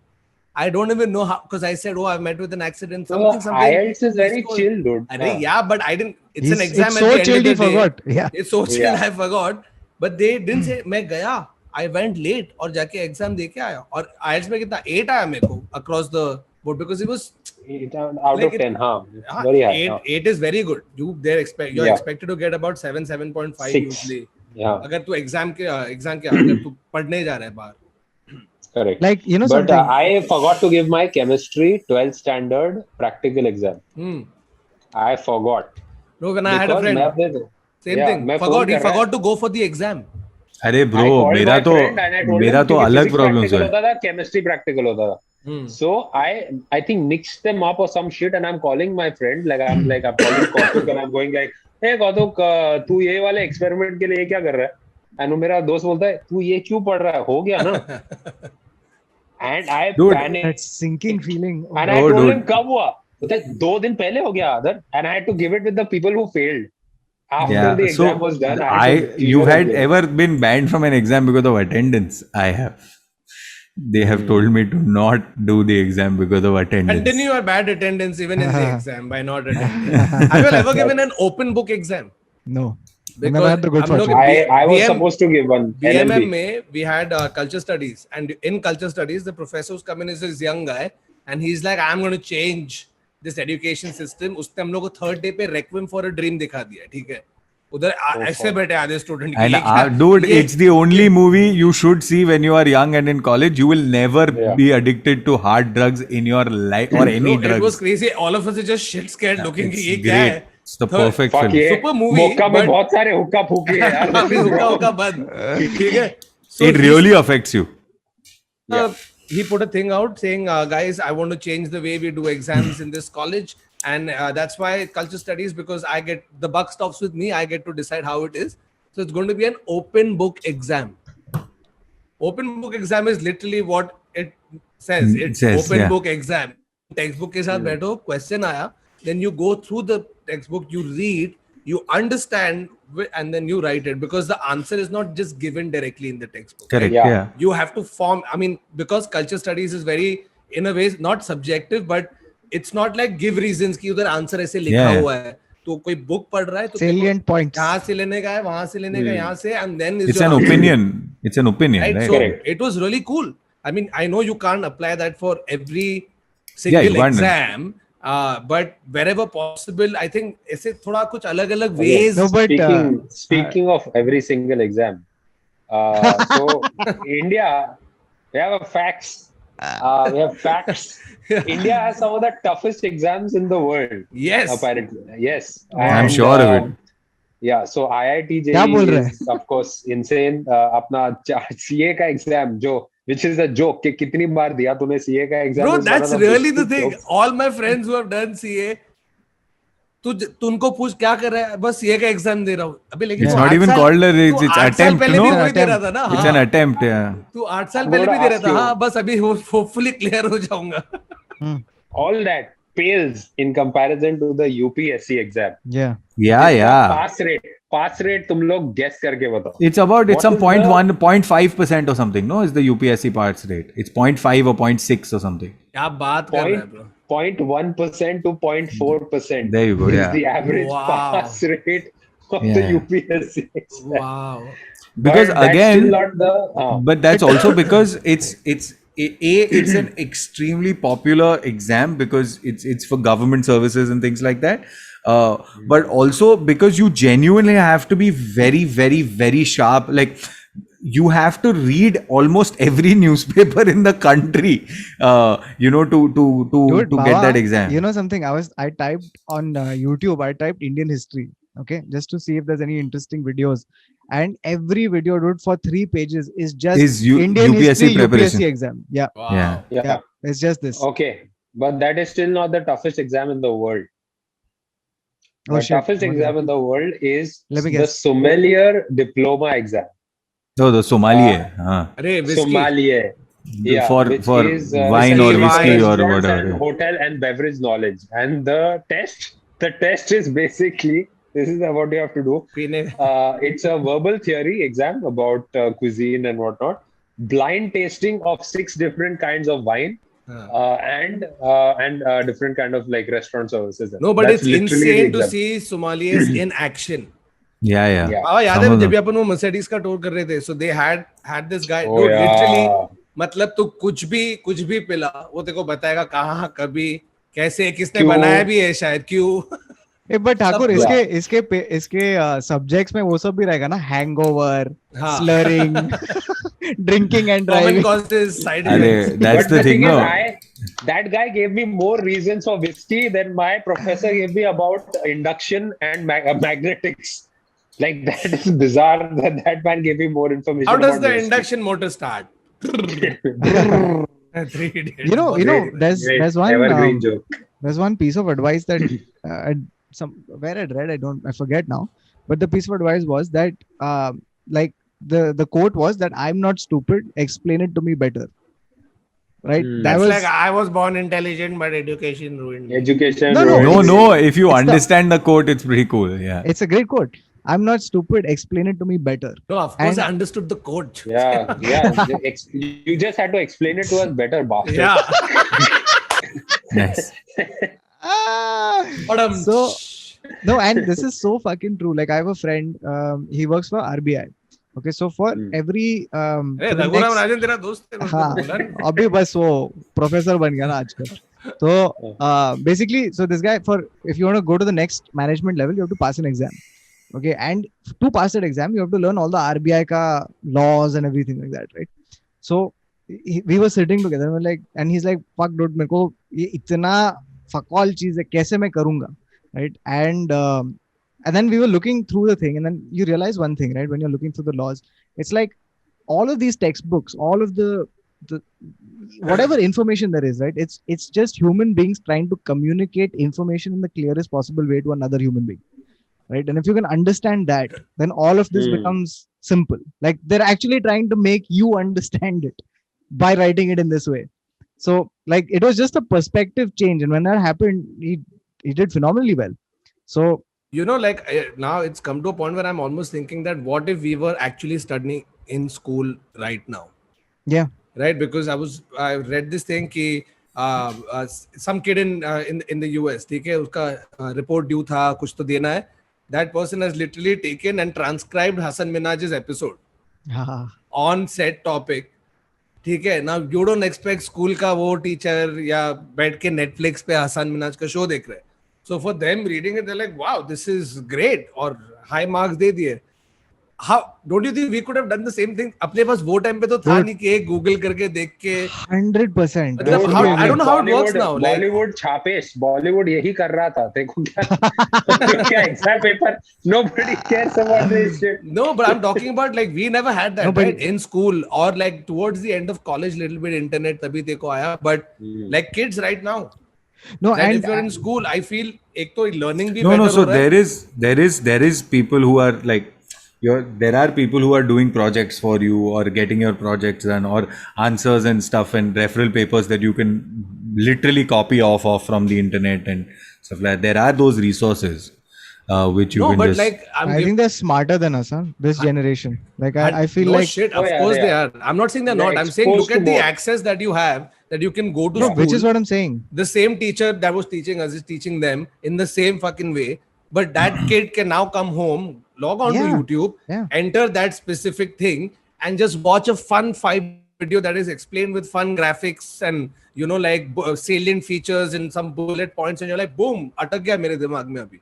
I don't even know how, because I said, oh, I've met with an accident. Something. IELTS is very chill, dude. Yeah, but I didn't. It's an exam. It's at so the end chill of the he day. forgot. Yeah. It's so chill, Yeah. I forgot. But they didn't say मैं गया. I went late और जाके exam दे के आया. और IELTS में कितना 8 आया मेरे को across the board, because it was 8 out like of 10, huh? हाँ, Very high. 8 is very good. You're Yeah. expected to get about 7.5 6. usually. Yeah, अगर तू एग्जाम के अगर तू पढ़ने जा रहा है बाहर. correct. Like, you know, But something. I forgot to give my chemistry 12th standard practical exam. I forgot. No, when I had a Because friend, मैं अपने same Yeah, thing. मैं Forgot. phone He कर रहा forgot to go for the exam. अरे I bro called मेरा my तो friend and I told him अलग क्योंकि physics प्रॉब्लम्स practical है. होता था, chemistry practical होता था. So I think mixed them up or some shit, and I'm calling my friend, I'm calling Kautuk and I'm going like, hey Kautuk, तू ये वाले experiment के लिए ये क्या कर रहा है? And वो मेरा दोस्त बोलता है, तू ये क्यों पढ़ रहा है? हो गया ना? And I Dude, panicked. That sinking feeling. And I Oh, told dude. him कब हुआ? बोलता है 2 दिन पहले हो गया Adar, and I had to give it with the people who failed. After the Yeah, so exam was done, I had to you clear had it. ever been banned from an exam because of attendance? I have. They have told me to not do the exam because of attendance. Continue your bad attendance even in the exam by not attending. Have you ever given an open book exam? No. I Because never had the good हम लोग fortune. I was BM supposed to give one. BMM LLB. में we had culture studies, and in culture studies the professor who's come in is this young guy, and he's like, I'm going to change this education system. उसने हम लोग को third day पे Requiem for a Dream दिखा दिया, ठीक है? उधर ऐसे बैठे आधे student And dude, it's the only movie you should see when you are young and in college. You will never be addicted to hard drugs in your life or any It was drugs. crazy. All of us are just shit scared looking कि It's ये क्या है? great. It's the Third- perfect Fuck film. ये Super movie, मौका में but- बहुत सारे हुक्का फूके हैं यार. अभी हुक्का बंद, ठीक है? So It really affects you. he put a thing out saying, guys, I want to change the way we do exams in this college, and that's why culture studies, because I get the buck stops with me, I get to decide how it is. So it's going to be an open book exam. Open book exam is literally what it says. It's says, open yeah. book exam. Textbook के साथ बैठो, question आया, then you go through the textbook, you read, you understand, and then you write it, because the answer is not just given directly in the textbook. Correct. Yeah. Yeah. You have to form, I mean, because culture studies is very, in a way, not subjective, but it's not like give reasons कि उधर answer ऐसे लिखा Yeah. हुआ है. तो कोई book पढ़ रहा है तो Salient points. यहाँ से लेने का है, वहाँ से लेने का, यहाँ से, and then is It's your an answer. opinion. It's an opinion, Right? right? So Correct. it was really cool. I mean, I know you can't apply that for every single you can't. exam, but wherever possible, I think ऐसे थोड़ा कुछ अलग-अलग ways. No, but Speaking of every single exam, so India, we have a facts. We have facts. India has some of the toughest exams in the world. Yes. Apparently, yes. I'm And, sure of it. Yeah, so IIT क्या बोल JEE रहा है? is of course insane. अपना CA का exam जो which is a joke कि कितनी बार दिया तूने CA का exam? Bro, is one that's of the really the biggest thing. jokes. All my friends who have done CA, तुमको पूछ क्या कर रहा है? बस CA का एग्जाम दे रहा हूँ. अबे लेकिन It's तू not 8 even साल- called a तू it's 8 साल attempt, पहले no? भी It's an वही दे रहा था ना. It's हाँ. an attempt, yeah. तू 8 साल I'm पहले भी gonna दे रहा ask था. you. हाँ, बस अभी होपफुली क्लियर हो जाऊंगा. All that pales in comparison to the UPSC exam. Yeah. Yeah, इसका yeah. pass rate तुम लोग guess करके बताओ. It's about, it's What some is the- 0.1, 0.5% or something, no? Is the UPSC pass rate. It's 0.5 or 0.6 or something. क्या बात कर रहा है bro? 0.1% to 0.4% There you go, is yeah. the average Wow. pass rate of the Yeah. UPSC exam. Wow. Because But that's again, still not the but that's also because it's an extremely popular exam because it's for government services and things like that. But also because you genuinely have to be very, very, very sharp. Like you have to read almost every newspaper in the country, you know, to Dude, get Baba, that exam. you know something? I typed on YouTube. I typed Indian history. Okay, just to see if there's any interesting videos. And every video, dude, for 3 pages is just Is Indian UPSC history preparation. UPSC exam. Yeah, Wow. Yeah. yeah. it's just this. Okay, but that is still not the toughest exam in the world. Oh The shit! toughest what is exam it? in the world is Let me the guess. sommelier diploma exam. So the Somalia, अरे whiskey. Sommelier. Yeah, for which for is wine or whiskey, whiskey wine, or restaurants whatever. and hotel and beverage knowledge. And the test is basically this is what you have to do. पीने. It's a verbal theory exam about cuisine and whatnot. Blind tasting of 6 different kinds of wine. And different kind of like restaurant services. No, but That's it's literally the insane to exam. see Somalis in action. Yeah, yeah. Yeah. हाँ याद Some है of जब them. अपन वो Mercedes का tour कर रहे थे, so they had this guy, Oh, dude, yeah. literally, मतलब तू कुछ भी पिला, वो तेरे को बताएगा कहाँ, कभी, कैसे, किसने क्यों? बनाया भी है शायद, क्यों. बट ठाकुर सब- इसके सब्जेक्ट्स में वो सब भी रहेगा ना, हैंगओवर, हाँ. Slurring, drinking and Common driving. causes, side effects. Arey, that's But the thing, is, no? that guy gave me more reasons for whiskey than my professor gave me about induction and magnetics. Like that is bizarre that man gave me more information. How does about the whiskey. induction motor start? 3 idiots. You know, Great, there's one evergreen joke. there's one piece of advice that where I'd read, I forget now, but the piece of advice was that like the quote was that I'm not stupid, explain it to me better. Right? Hmm. That That's was like I was born intelligent, but education ruined me. Education. No, rules. No, if you It's the- understand the quote, it's pretty cool. Yeah. it's a great quote. I'm not stupid, explain it to me better. No, of course And- I understood the quote. Yeah. You just had to explain it to us better, bastard. Yeah. Nice. What a So no, and this is so fucking true. Like I have a friend, he works for RBI. Okay, so for Hmm. every अरे for the Raghuram next- राजन तेरा दोस्त है, उसने हाँ, बोला ना. अभी बस वो प्रोफेसर बन गया ना आजकल. So basically, so this guy, for if you want to go to the next management level, you have to pass an exam. Okay, and to pass that exam, you have to learn all the RBI ka laws and everything like that, right? So we were sitting together, we're like, and he's like, "Fuck, dude, मेरे को ये इतना फकौल चीज है, कैसे मैं करूँगा?" Right? And then we were looking through the thing, and then you realize one thing, right? When you're looking through the laws, it's like all of these textbooks, all of the whatever information there is, right? It's just human beings trying to communicate information in the clearest possible way to another human being, right? And if you can understand that, then all of this Hmm. becomes simple. Like they're actually trying to make you understand it by writing it in this way. So like it was just a perspective change, and when that happened, he did phenomenally well. So You know, like now it's come to a point where I'm almost thinking that what if we were actually studying in school right now? yeah, Right, because I read this thing कि some kid in the US, ठीक है, उसका report due था, कुछ तो देना है. That person has literally taken and transcribed Hasan Minhaj's episode on said topic. ठीक है, now you don't expect school का वो teacher या बैठ के Netflix पे हसन मिनाज का show देख रहे हैं. So for them reading it, they're like, wow, this is great, और high marks दे दिए. how don't you think we could have done the same thing? अपने पास वो टाइम पे तो था नहीं कि एक गूगल करके देख के 100%. मतलब Dude, how, yeah, I don't know how it works Bollywood- now. Like, Bollywood छापेश, Bollywood यही कर रहा था. देखो क्या exam paper. Nobody cares about this shit. no, but I'm talking about like we never had that No, but- right in school or like towards the end of college, little bit internet तभी देखो आया. But like kids right now, No, that and if you're in school, I feel एक तो learning भी No, better no. So हो रहा है. there is people who are like there are people who are doing projects for you or getting your projects done or answers and stuff and referral papers that you can literally copy off of from the internet and stuff like that. There are those resources which you No, can but just like I'm I think they're smarter than us, huh? This generation. Like I feel no like shit. Oh, Of yeah, course they they are. are. I'm not saying they're They're not. I'm saying look exposed at to the more. access that you have, that you can go to no, school. which is what I'm saying. The same teacher that was teaching us is teaching them in the same fucking way. But that kid can now come home, log on to Yeah, YouTube, yeah. enter that specific thing, and just watch a fun 5 video that is explained with fun graphics and you know like salient features and some bullet points, and you're like, boom, अटक गया मेरे दिमाग में अभी.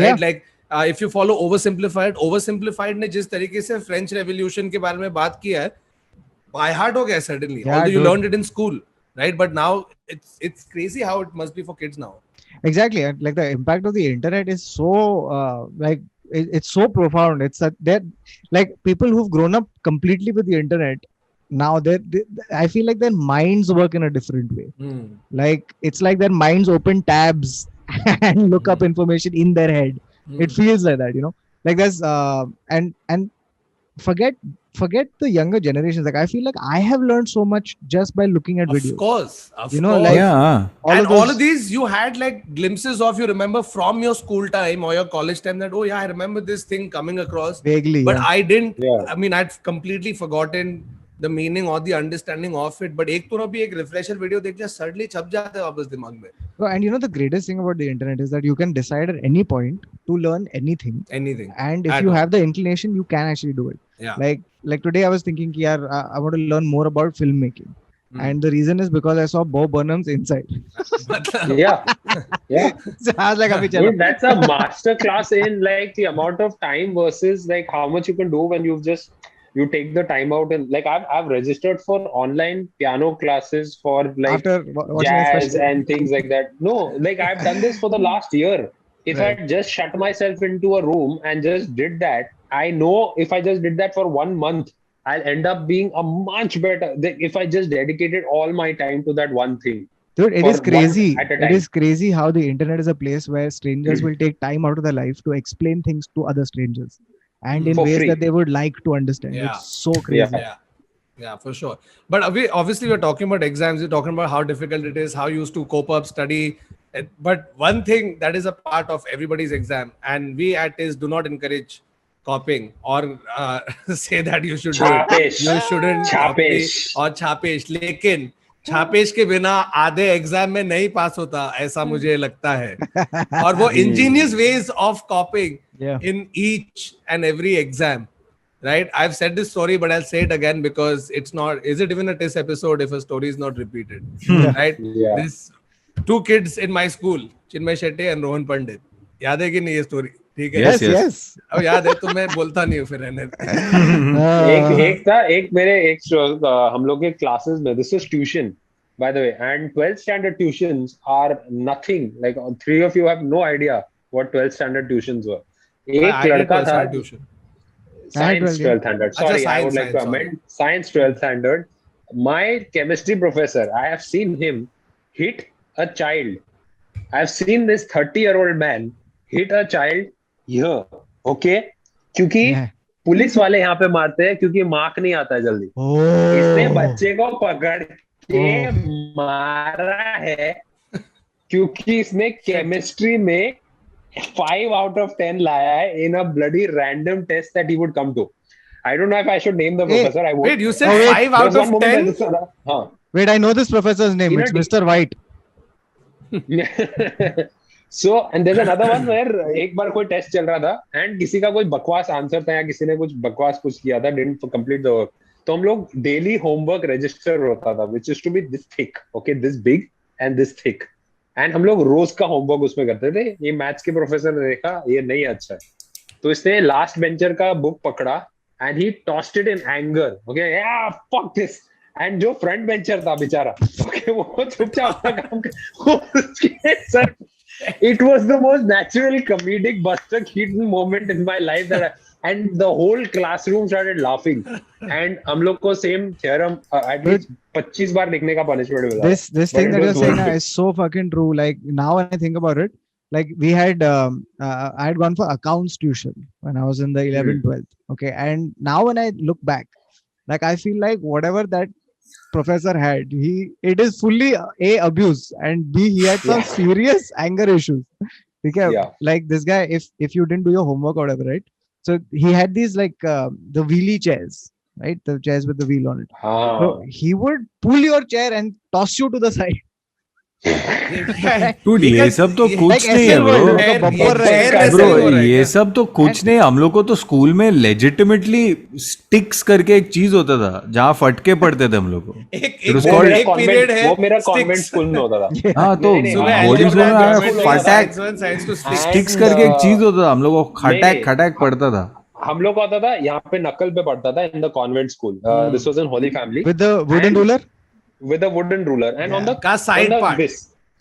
Yeah. Right? Like if you follow oversimplified ने जिस तरीके से फ्रेंच रेवोल्यूशन के बारे में बात किया है, by heart हो गया suddenly. Yeah, Although you dude. learned it in school, right? But now it's crazy how it must be for kids now. Exactly. And like the impact of the internet is so like it's so profound. It's that they're like people who've grown up completely with the internet. Now I feel like their minds work in a different way. Like it's like their minds open tabs and look up information in their head. It feels like that, you know. Like there's and forget the younger generations. Like I feel like I have learned so much just by looking at Of videos. course, of You know, course. like- yeah. And those- all of these you had like glimpses of, you remember from your school time or your college time that, oh yeah, I remember this thing coming across. Vaguely, But yeah. I didn't, Yeah. I mean, I'd completely forgotten the meaning or the understanding of it. But एक तो ना भी एक refresher video देख लिया, suddenly छप जाता है वापस दिमाग में. No, and you know the greatest thing about the internet is that you can decide at any point to learn anything. Anything. And if At you all. have the inclination, you can actually do it. Yeah. Like today I was thinking ki yaar, I want to learn more about filmmaking. And the reason is because I saw Bo Burnham's Inside. Yeah. Yeah. So I was like, "Abhi chalo." Dude, that's a master class in like the amount of time versus like how much you can do when you take the time out. And like I've registered for online piano classes for like After watching a jazz special. and things like that. No, like I've done this for the last year. If Right. I just shut myself into a room and just did that, I know if I just did that for 1 month, I'll end up being a much better. If I just dedicated all my time to that one thing. Dude, it for is crazy. one at a It time. is crazy how the internet is a place where strangers will take time out of their life to explain things to other strangers and in For ways free. that they would like to understand. Yeah. It's so crazy. Yeah, for sure. But obviously we're talking about exams. We're talking about how difficult it is, how you used to cope up, study. But one thing that is a part of everybody's exam, and we at TIS do not encourage copying or say that you should do it. Chapesh. You shouldn't copy Chapesh. और छापेश. लेकिन छापेश के बिना आधे exam में नहीं पास होता, ऐसा मुझे लगता है. और वो ingenious ways of copying Yeah. in each and every exam. Right? I've said this story, but I'll say it again because it's not. Is it even a TIS episode if a story is not repeated? Right? Yeah. This 2 kids in my school, Chinmay Shetty and Rohan Pandit. याद है कि नहीं ये story? ठीक है. Yes, Yes. अब याद है तो मैं बोलता नहीं हूँ फिर रहने दे. हम लोग के क्लासेस में, this was tuition by the way, and 12th standard tuitions are nothing. Like 3 of you have no idea what 12th standard tuitions were. एक I did लड़का था personal tuition. science 12th standard. अच्छा, Sorry, I would science, like to sorry. amend. Science 12th standard. My chemistry professor, I have seen him hit a child. I have seen this 30-year-old man hit a child here. Okay? क्योंकि Yeah. Police वाले यहाँ पे मारते हैं क्योंकि mark नहीं आता है जल्दी. इसने Oh. बच्चे को पकड़ के मारा है क्योंकि इसने केमिस्ट्री में 5 out of 10 लाया है in a bloody random test that he would come to. I don't know if I should name the Hey, professor. I won't. Wait, you said Oh, wait. 5 There's out one of moment 10? where this- हाँ. Wait, I know this professor's name. You It's know, Mr. White. So and there's another one where एक बार कोई test चल रहा था and किसी का कोई बकवास आंसर था या किसी ने कुछ बकवास कुछ किया था, didn't complete the work. तो हम लोग डेली होमवर्क रजिस्टर होता था which is to be this thick, okay, this big and this thick. And हम लोग रोज का होमवर्क उसमें करते थे. ये मैथ्स के प्रोफेसर ने देखा ये नहीं अच्छा है तो इसने लास्ट बेंचर का बुक पकड़ा and he tossed it in anger. Okay, या फक दिस. एंड जो फ्रंट बेंचर था बेचारा, ओके, वो चुपचाप अपना काम कर, उसके sir, it was the most natural comedic Buster Keaton moment in my life and the whole classroom started laughing. And हम लोग को same theorem at least 25 बार लिखने का punishment मिला. This thing that you're saying is so fucking true. Like now when I think about it, like we had I had gone for accounts tuition when I was in the 11th 12th. Okay, and now when I look back, like I feel like whatever that professor had, it is fully A, abuse, and B, he had some serious anger issues. Okay, Yeah. like this guy, if you didn't do your homework or whatever, right? So he had these like the wheelie chairs, right? The chairs with the wheel on it. हाँ. So he would pull your chair and toss you to the side. Dude, ये सब तो कुछ like नहीं है SL bro. world, मतलब bumper है. Bro ये सब तो कुछ नहीं. हम लोग को तो स्कूल में लेजिटिमेटली स्टिक्स करके एक चीज होता था जहाँ फटके पड़ते थे हम लोग को. एक वो मेरा एक पीरियड है, वो मेरा sticks. कॉन्वेंट स्कूल में होता था. हाँ तो नहीं, सुबह बोर्डिंग स्कूल में फटाक साइंस टू स्टिक. स्टिक्स करके एक चीज होता था. हम लोग को खटाक नहीं. खटाक पड़ता था. हम लोग को आता था यहाँ पे नकल पे पड़ता था in the convent school. This was in Holi family With the wooden ruler. with a wooden ruler and on the का side on the part. this.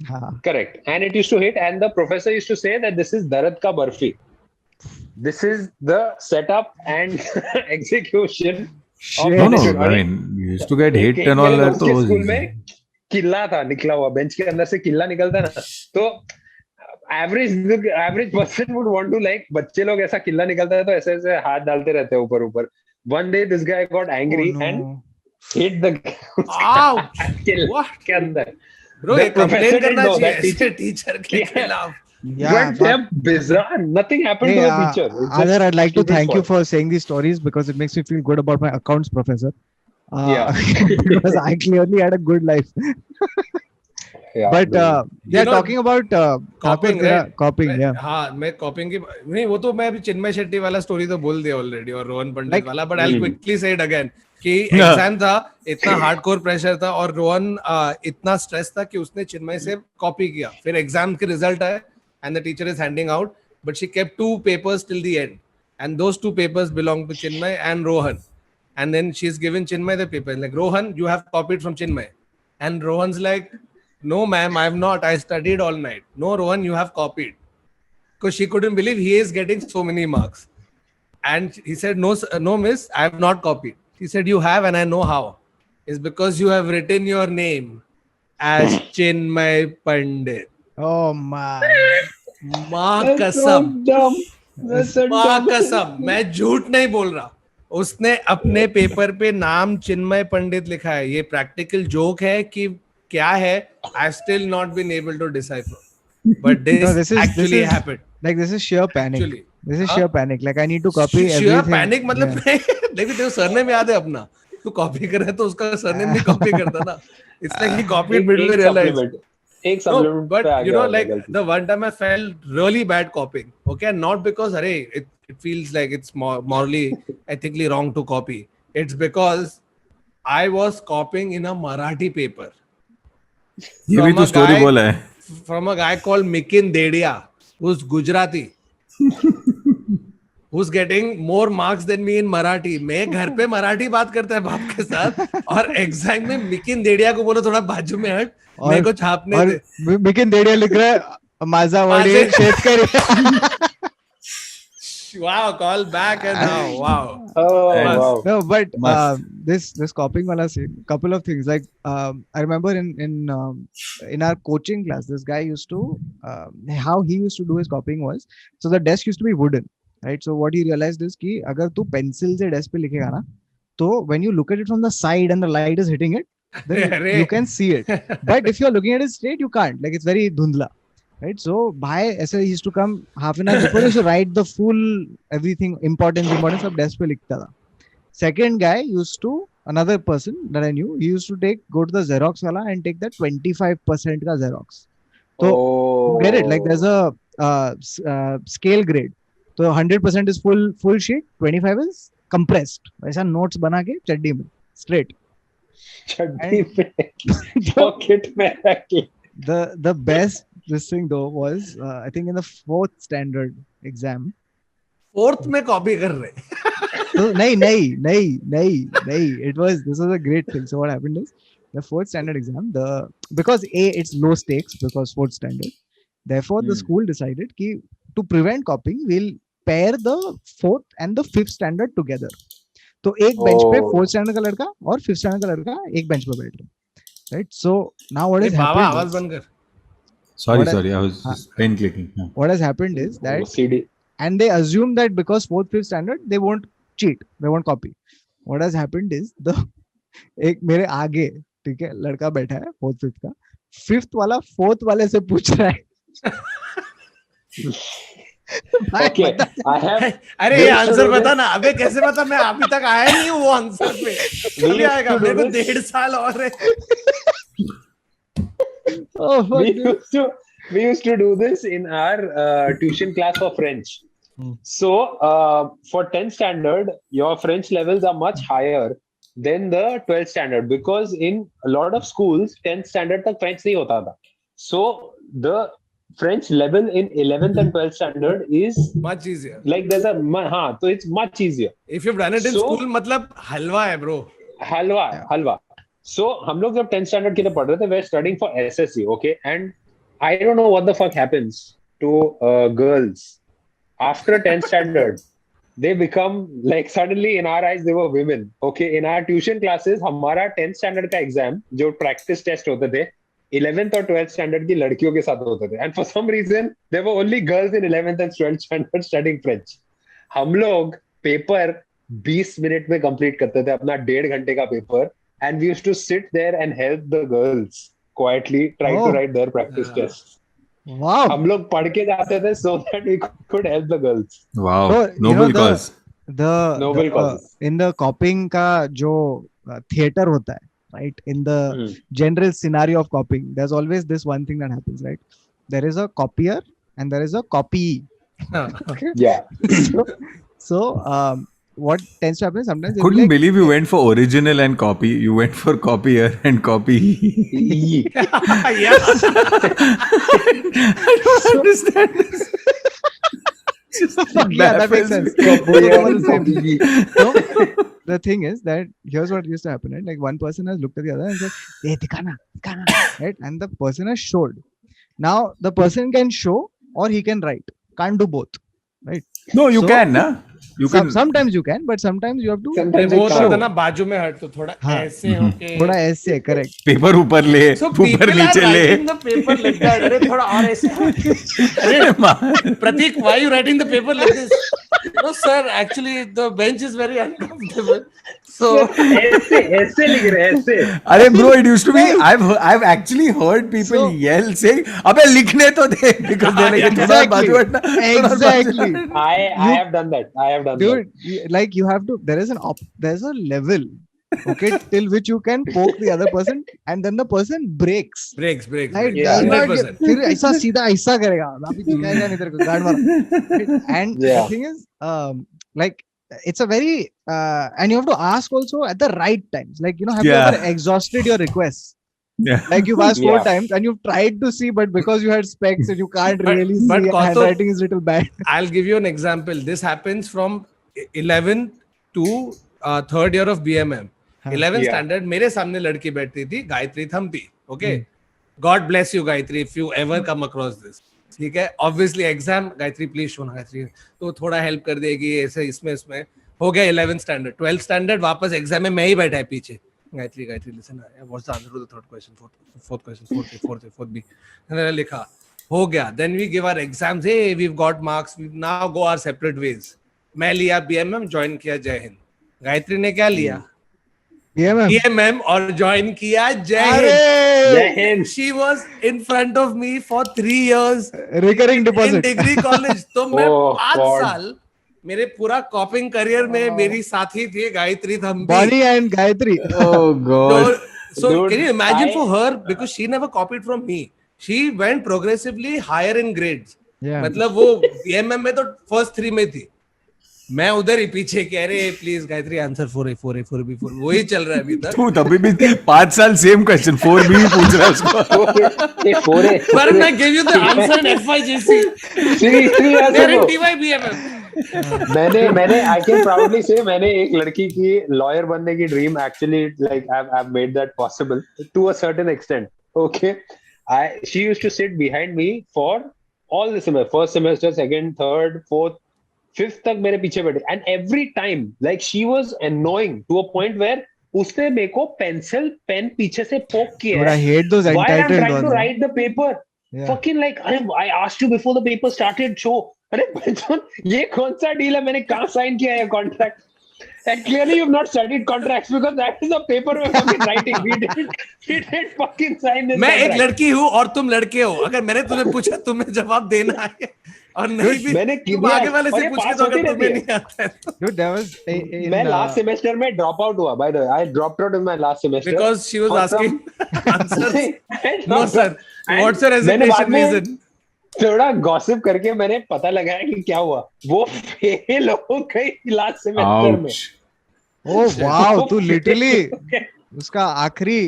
हाँ. Correct. And it used to hit, and the professor used to say that this is Darat ka barfi. This is the setup and execution of No, no. this. I mean, you used to get hit and all मेरे that. दोस्त के तो school में किल्ला था निकला हुआ, bench के अंदर से किल्ला निकलता है ना, तो average person would want to like, बच्चे लोग ऐसा किल्ला निकलता है तो ऐसे ऐसे हाथ डालते रहते हैं ऊपर ऊपर. One day this guy got angry Oh, no. and hit the Ouch! किल्ला What? के अंदर. Bro, The ये complain professor करना didn't know चाहिए that ऐसे टीचर के Yeah. खिलाफ. Yeah. But they're bizarre. Nothing happened Hey, to the teacher. It's just Adar, I'd like to stupid thank you fault. for saying these stories because it makes me feel good about my accounts professor. Yeah. Because I clearly had a good life. Yeah, But You they're know, talking about Copying, right? copying. मैं- Yeah. हाँ, मैं कॉपिंग की नहीं, वो तो मैं अभी चिन्मय शेट्टी वाला स्टोरी तो बोल दिया ऑलरेडी और रोहन पंडित Like- वाला. बट आई क्विकली से इट अगेन कि Yeah. एग्जाम था, इतना हार्डकोर प्रेशर था और रोहन इतना स्ट्रेस था कि उसने चिन्मय से कॉपी किया. फिर एग्जाम के रिजल्ट आए and the teacher is handing out, but she kept 2 papers till the end, and those 2 papers belong to Chinmay and Rohan. And then she's given Chinmay the paper, like, Rohan, you have copied from Chinmay. And Rohan's like, no ma'am, I have not, I studied all night. No Rohan, you have copied. Because she couldn't believe he is getting so many marks. And he said, no, no miss, I have not copied. She said, you have, and I know how. It's because you have written your name as Chinmay Pandit. Oh man. माँ कसम, माँ कसम, मैं झूठ नहीं बोल रहा. उसने अपने पेपर पे नाम चिन्मय पंडित लिखा है. ये प्रैक्टिकल जोक है कि क्या है, I still not been able to decipher, but No, this actually happened. Like this is sheer panic. Actually. This is sheer panic. Like I need to copy Sheer everything. panic मतलब देखो तेरे surname याद है अपना, तू copy कर रहा है तो उसका सरनेम भी कॉपी करता ना. It's like he copied middle में realized. एक No, supplement but पे आ you गया know, होगा like गलती. the one time I felt really bad copying. Okay, not because it feels like it's morally, ethically wrong to copy. It's because I was copying in a Marathi paper ये भी From तो a story guy- बोला है. from a guy called Mikin Dedia, who's Gujarati, who's getting more marks than me in Marathi. मैं घर पे मराठी बात करता है बाप के साथ और एग्जाम में मिकिन देडिया को बोलो थोड़ा बाजू में हट, मेरे को छापने और दे. बिकिन देडिया लिख रहा है माझा वडील माझे- शेतकरी. Wow, call back and now, wow. Oh, Yes. wow. No, but Must. this copying wala scene, couple of things. Like I remember in our coaching class, this guy used to how he used to do his copying was, so the desk used to be wooden, right? So what he realized is कि अगर तू pencil से desk पे लिखेगा ना, तो when you look at it from the side and the light is hitting it, then अरे. you can see it. But if you're looking at it straight, you can't. Like it's very dhundla. Right, so by ऐसे he used to come half an hour before, he used to write the full everything importance of desk पे लिखता था. Second guy used to, another person that I knew, he used to go to the Xerox wala and take that 25% का Xerox. So get it, like there's a scale grade. So 100% is full sheet, 25 is compressed. ऐसा notes बना के चड्डी में straight. चड्डी पे pocket में रख के. The best this thing though was I think in the 4th standard exam, fourth में कॉपी कर रहे. So, this was a great thing. So what happened is the fourth standard exam, because it's low stakes because fourth standard. Therefore, the school decided ki to prevent copying, we'll pair the fourth and the fifth standard together. तो एक bench पे fourth standard का लड़का और fifth standard का लड़का एक bench पे बैठ रहे, right? So now what is बाबा आवाज हैपेंड, बंद कर. Sorry, I was just pen clicking. Yeah. what has happened is that CD. and they assume that because fourth fifth standard they won't cheat, they won't copy. What has happened is एक मेरे आगे, ठीक है, लड़का बैठा है fourth fifth का, fifth वाला फोर्थ वाले से पूछ रहा है. Okay, I have. अरे ये आंसर बता ना. अबे कैसे बता, मैं अभी तक आया नहीं हूँ वो आंसर पे. कभी आएगा? मेरे को 1.5 साल और है. Oh, We used to do this in our tuition class for French. So for 10th standard, your French levels are much higher than the 12th standard, because in a lot of schools 10th standard तक French नहीं होता था. So the French level in 11th and 12th standard is Much easier. like there's so it's much easier. If you've done it in So- school, मतलब हलवा है bro. हलवा. So हम लोग जब 10th standard के लिए पढ़ रहे थे, we're studying for SSC, okay? And I don't know what the fuck happens to girls after 10th standard. They become like, suddenly in our eyes they were women, okay? In our tuition classes हमारा 10th standard का exam जो practice test होते थे 11th और 12th standard की लड़कियों के साथ होते थे. And for some reason there were only girls in 11th and 12th standard studying French. हम लोग पेपर 20 मिनट में कंप्लीट करते थे, अपना 1.5 घंटे का paper. And we used to sit there and help the girls quietly try to write their practice tests. wow. हम लोग पढ़ के जाते थे so that we could help the girls. Wow, So, you noble know, cause. Noble causes. In the copying का जो theater होता है, right? In the general scenario of copying, there's always this one thing that happens, right? There is a copier and there is a copyee. Yeah. So what tends to happen sometimes, they'll be Couldn't like, believe you went for original and copy. You went for copier and copy. Yeah. I don't understand this. yeah, that makes sense. Both of them are the same. So, the thing is that here's what used to happen, right? Like one person has looked at the other and said, "Hey, dikhana," right? And the person has showed. Now the person can show or he can write. Can't do both, right? No, you So- can, na? You can. Sometimes you can, but sometimes you have to Sometimes वो it होता can't. ना बाजू में हट तो थोड़ा हाँ. ऐसे होके. थोड़ा ऐसे, correct. पेपर ऊपर ले, So ऊपर people are नीचे ले. writing the paper like that. अरे थोड़ा और ऐसे. अरे Pratik, why are you writing the paper like this? No sir, actually the bench is very uncomfortable. So ऐसे लिख रहे हैं, ऐसे. अरे bro, it used to be. I've actually heard people yell saying, "अबे लिखने तो दे," because they're like, "थोड़ा बाजू हटना, थोड़ा बाजू Exactly. हटना." I have done that. I have done that. Dude, like you have to, there's a level, okay, till which you can poke the other person and then the person breaks. breaks. Right? Yeah. Does not 100%. फिर ऐसा सीधा ऐसा करेगा, अभी झुकाएगा नहीं तेरे को, guard मार. And the Yeah. thing is, like it's a very and you have to ask also at the right times. Like, you know, have you Yeah. ever exhausted your requests? Yeah. Like you've asked 4 Yeah. times and you've tried to see, but because you had specs and you can't But- really but see, Kaustav- handwriting is little bad. I'll give you an example. This happens from 11th to 3rd year of BMM. 11th Yeah. standard मेरे सामने लड़की बैठती थी, Gayatri Thampi. Okay. God bless you, Gayatri, if you ever come across this. ठीक है. Obviously exam, Gayatri please show ना Gayatri. तो थोड़ा help कर देगी ऐसे इसमें हो गया 11th standard. 12th standard वापस एग्जाम में मैं ही बैठा है पीछे. Gayatri listen, what's the answer to the third question, fourth question, fourth B. And then लिखा हो गया. Then we give our exams. Hey, we've got marks. We now go our separate ways. मैं लिया BMM, join किया जय हिंद. गायत्री ने क्या लिया? Yeah, man. BMM और join किया जय हिंद. अरे, Jai Hind. She was in front of me for 3 years recurring in deposit. degree college. तो मैं Oh, 5 God. साल मेरे पूरा कॉपिंग करियर में मेरी साथी थी Gayatri Thampi. Bonnie and Gayatri. Oh God. So Dude, can you imagine I- for her, because she never copied from me, she went progressively higher in grades. Yeah. मतलब वो BMM में तो first 3 में थी, मैं उधर ही पीछे कह रहे please Gayatri answer 4A 4B 4 वही चल रहा है अभी तक. तू तभी भी 5 साल सेम क्वेश्चन 4B ही पूछ रहा है उसको. 4A. पर मैं give you the answer in FYJC. Three They're in also. TYBMM. मैंने I can proudly say मैंने एक लड़की की lawyer बनने की dream actually like I've made that possible to a certain extent. Okay, she used to sit behind me for all the semester, first semester, second, third, fourth, fifth तक मेरे पीछे बैठे, and every time like she was annoying to a point where उसने मेरे को pencil pen पीछे से पोक किया Dude, I hate those while I'm entitled trying to ones. write the paper. Yeah. Fucking like I asked you before the paper started, show अरे बच्चों ये कौन सा डील है, मैंने कहाँ साइन किया है contract? And clearly you've not studied contracts because that is a paper we're fucking writing. We didn't fucking sign this मैं एक contract. लड़की हूँ और तुम लड़के हो, अगर मैंने तुम्हें पूछा तुम्हें जवाब देना है और नहीं भी मैंने तुम किया आगे वाले और से ये पूछ के पास तो अगर होती तुम्हें रहती नहीं आता है तो Dude, there was in, मैं लास्ट सेमेस्टर में ड्रॉप आउट हुआ. By the way, I dropped out in my last semester because she was और asking answers. And No sir, what's your मैंने बाद hesitation में reason? थोड़ा गॉसिप करके मैंने पता लगाया कि क्या हुआ. वो फेल हो गई लास्ट सेमेस्टर में. Ouch. oh wow, तू वो literally fail हो गई. उसका आखिरी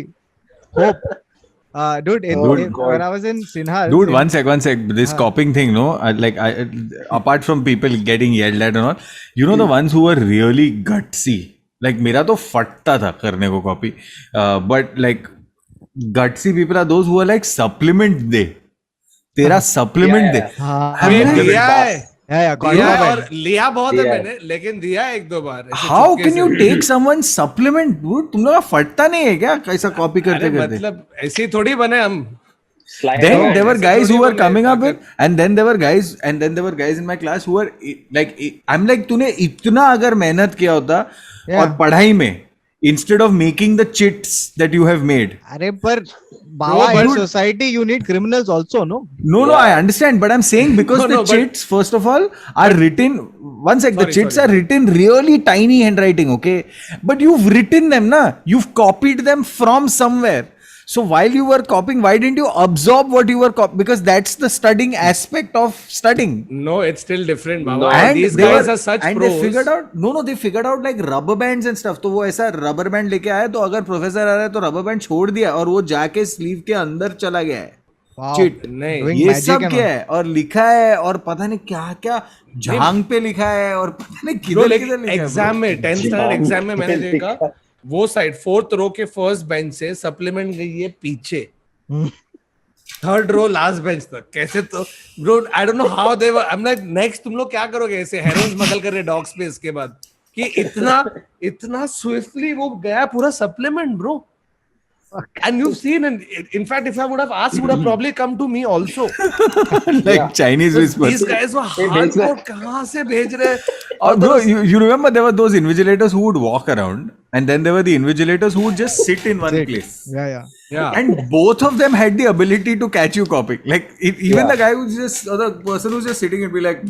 hope. Dude, when I was in Sinha, Dude, one sec. This copying thing, no? Apart from people getting yelled at and all, you know the ones who were really gutsy. Like मेरा तो फटता था करने को copy. But like gutsy people are those who are like supplement दे. तेरा supplement दे. हाँ, अभी I'm like, दिया है yeah, दिया है और contraband. लिया बहुत है दिया है. मैंने, लेकिन दिया है एक दो बार ऐसे How चुपके can से. you take someone's supplement, dude? तुम लोग का फटता नहीं है क्या कैसा कॉपी अरे करते करते? मतलब ऐसे ही थोड़ी बने हम. Slide Then out. there were ऐसे guys who थोड़ी were बने, coming up ताकत. with, and then there were guys in my class who were like, I'm like, तूने इतना अगर मेहनत किया होता Yeah. और पढ़ाई में, instead of making the chits that you have made. अरे पर बाबा, but in dude- society you need criminals also, no? No, I understand, but I'm saying because No, the no, but- chits, first of all, are written. One sec, the Sorry, chits sorry. are written really tiny handwriting, okay? But you've written them, na? You've copied them from somewhere. So while you were copying, why didn't you absorb what you were copying? Because that's the studying aspect of studying. No, it's still different, Baba. No. And these they guys were- are such and pros. they figured out they figured out like rubber bands and stuff. तो वो ऐसा rubber band लेके आया, तो अगर professor आ रहा है तो rubber band छोड़ दिया और वो जाके स्लीव के अंदर चला गया है. Wow. Chit. नहीं. Doing ये magic सब and क्या all. है और लिखा है और पता नहीं क्या क्या झांग पे लिखा है और पता नहीं Bro, किधर लेकिन किधर लिखा है. एग्जाम में 10th स्टैंडर्ड एग्जाम में मैंने लिखा। देखा वो साइड 4th रो के फर्स्ट बेंच से सप्लीमेंट गई है पीछे, 3rd रो लास्ट बेंच तक. कैसे? तो bro I don't know how they were. I am like next तुम लोग क्या करोगे ऐसे हेरोइन स्मगल कर रहे डॉग स्पेस के बाद कि इतना स्विफ्टली वो गया पूरा supplement bro. And you've seen, and in fact, if I would have asked, you would have probably come to me also. like Chinese whispers. These guys were hardcore. कहाँ से भेज रहे हैं? Oh, bro, you remember there were those invigilators who would walk around, and then there were the invigilators who would just sit in one Sit. place. Yeah. Yeah. And both of them had the ability to catch you copying. Like even Yeah. the guy who's just, or the person who's just sitting and be like,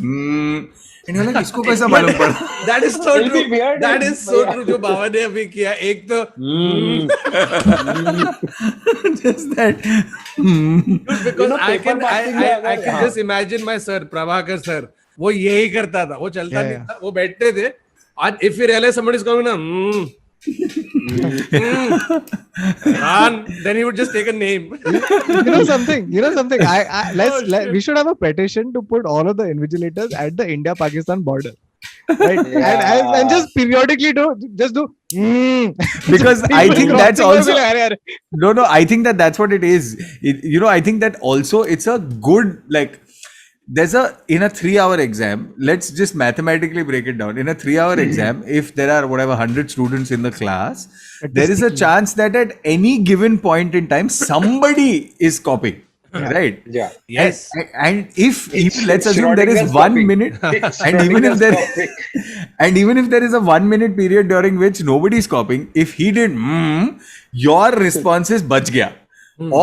and you're like, इसको कैसा मालूम पड़ा? That is so It'll be true. weird, That is so yeah. true. जो बाबा ने अभी किया, एक तो Just that. because know, I paper can passing में I अगर- can हाँ. just imagine my sir Prabhakar sir, वो यही करता था. वो चलता Yeah, नहीं yeah. था. वो बैठते थे. And if you realize somebody is coming na, Ran, then he would just take a name. You know something? Oh, shit. We should have a petition to put all of the invigilators at the India-Pakistan border. Right? Yeah. And just periodically do. Because I think that's also also. no. I think that's what it is. I think that also it's a good like. In a 3-hour exam, let's just mathematically break it down. In a 3-hour exam, if there are 100 students in the class, there is a chance that at any given point in time, somebody is copying. Right? Yeah. Yes. And if It's let's assume there is Schrodinger's 1 copying. minute, It's and even if Schrodinger's there copying. and even if there is a 1 minute period during which nobody is copying, if he did your response is बच गया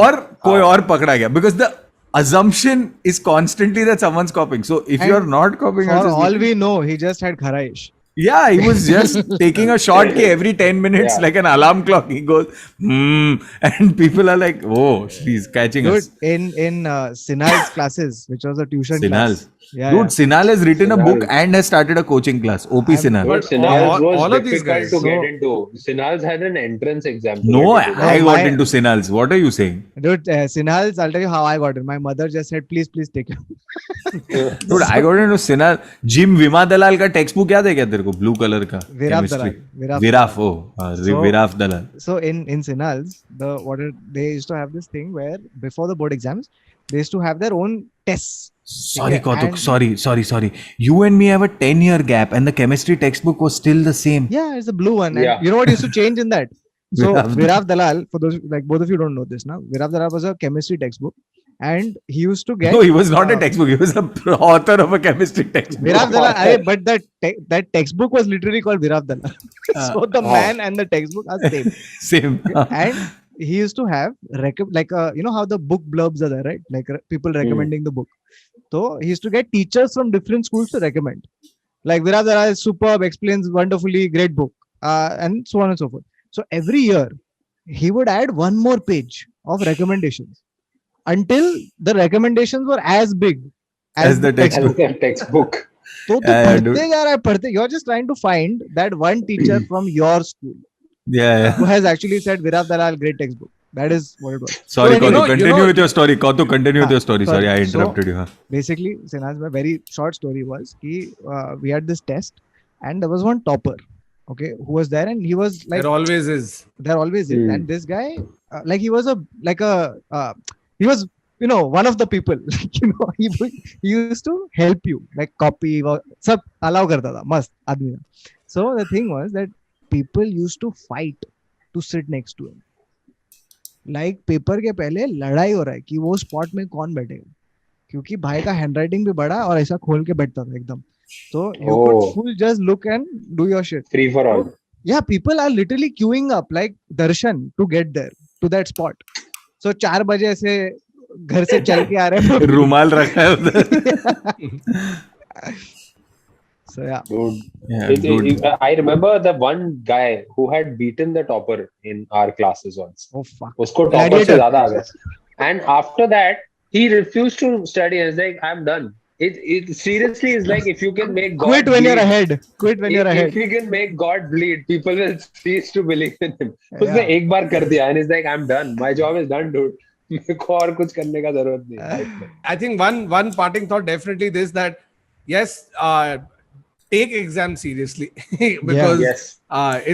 और कोई और पकड़ा गया, because the assumption is constantly that someo's copying. So if And you're not copying, For I'm just all looking- we know, he just had Kharaish. Yeah, he was just taking a shot every 10 minutes, Yeah. like an alarm clock. He goes, and people are like, oh, he's catching Dude, us. in Sinal's classes, which was a tuition Sinal. class. Yeah, Dude, Sinal has written a book Sinal. and has started a coaching class. OP I'm- Sinal. Dude, But Sinals was all of these difficult guys, to so- get into. Sinals had an entrance exam. to No, get into. I No, got my- into Sinal's. What are you saying? Dude, Sinal's, I'll tell you how I got it. My mother just said, please take it. Dude, I got into Sinal. Jim Vima Dalal का text book याद है क्या तेरे को? Blue colour का Viraf chemistry. Dalal. Viraf, oh, So- Viraf Dalal. So in Sinal's, they used to have this thing where before the board exams, they used to have their own tests. Sorry, Okay, Kautuk. and- Sorry. You and me have a 10-year gap, and the chemistry textbook was still the same. Yeah, it's the blue one. And Yeah. you know what used to change in that? So Viraf Viraf Dalal, for those like both of you don't know this now, Viraf Dalal was a chemistry textbook, and he used to get. No, he was not a uh, textbook. He was a author of a chemistry textbook. Viraf Dalal, but that textbook was literally called Viraf Dalal. So the man and the textbook are same. Same. And he used to have you know how the book blurbs are there, right? Like people recommending the book. So he used to get teachers from different schools to recommend. Like Viraf Dalal is superb, explains wonderfully, great book, and so on and so forth. So every year he would add one more page of recommendations until the recommendations were as big As the textbook. Textbook. So you're just trying to find that one teacher from your school Yeah. who has actually said Viraf Dalal great textbook. That is what it was. Sorry, So, you Kautuk. know- Continue with your story. Kautuk, continue with your story. sorry. Sorry, I So- interrupted you. Huh? Basically, Sinan's very short story was we had this test and there was one topper, okay, who was there and he was like there always is. there always is. Hmm. And this guy, like he was he was one of the people. He used to help you like copy sab allow karta tha mast aadmi tha. So the thing was that people used to fight to sit next to him. Like paper के पहले लड़ाई हो रहा है कि वो spot में कौन बैठेगा, क्योंकि भाई का हैंडराइटिंग भी बड़ा और ऐसा खोल के बैठता था एकदम. So you could Oh. full just look and do your shit. Free for all. Yeah, people are literally queuing up like darshan to get there to that spot. So 4 बजे ऐसे घर से चल के आ रहे हैं. रुमाल रखा है उधर. So yeah, Dude. Yeah, It- dude. I remember the one guy who had beaten the topper in our classes once. oh fuck. उसको topper Gladiator. से ज़्यादा आ गया. And after that, he refused to study. And it's like, I'm done. It seriously is like if you can make God Quit when you're bleed, ahead. Quit when you're if ahead. you can make God bleed, people will cease to believe in him. उसने Yeah. एक बार कर दिया and he's like, I'm done. My job is done, dude. मेरे को और कुछ करने का जरूरत नहीं है life में. I think one parting thought definitely this, that yes, take exam seriously because Yes.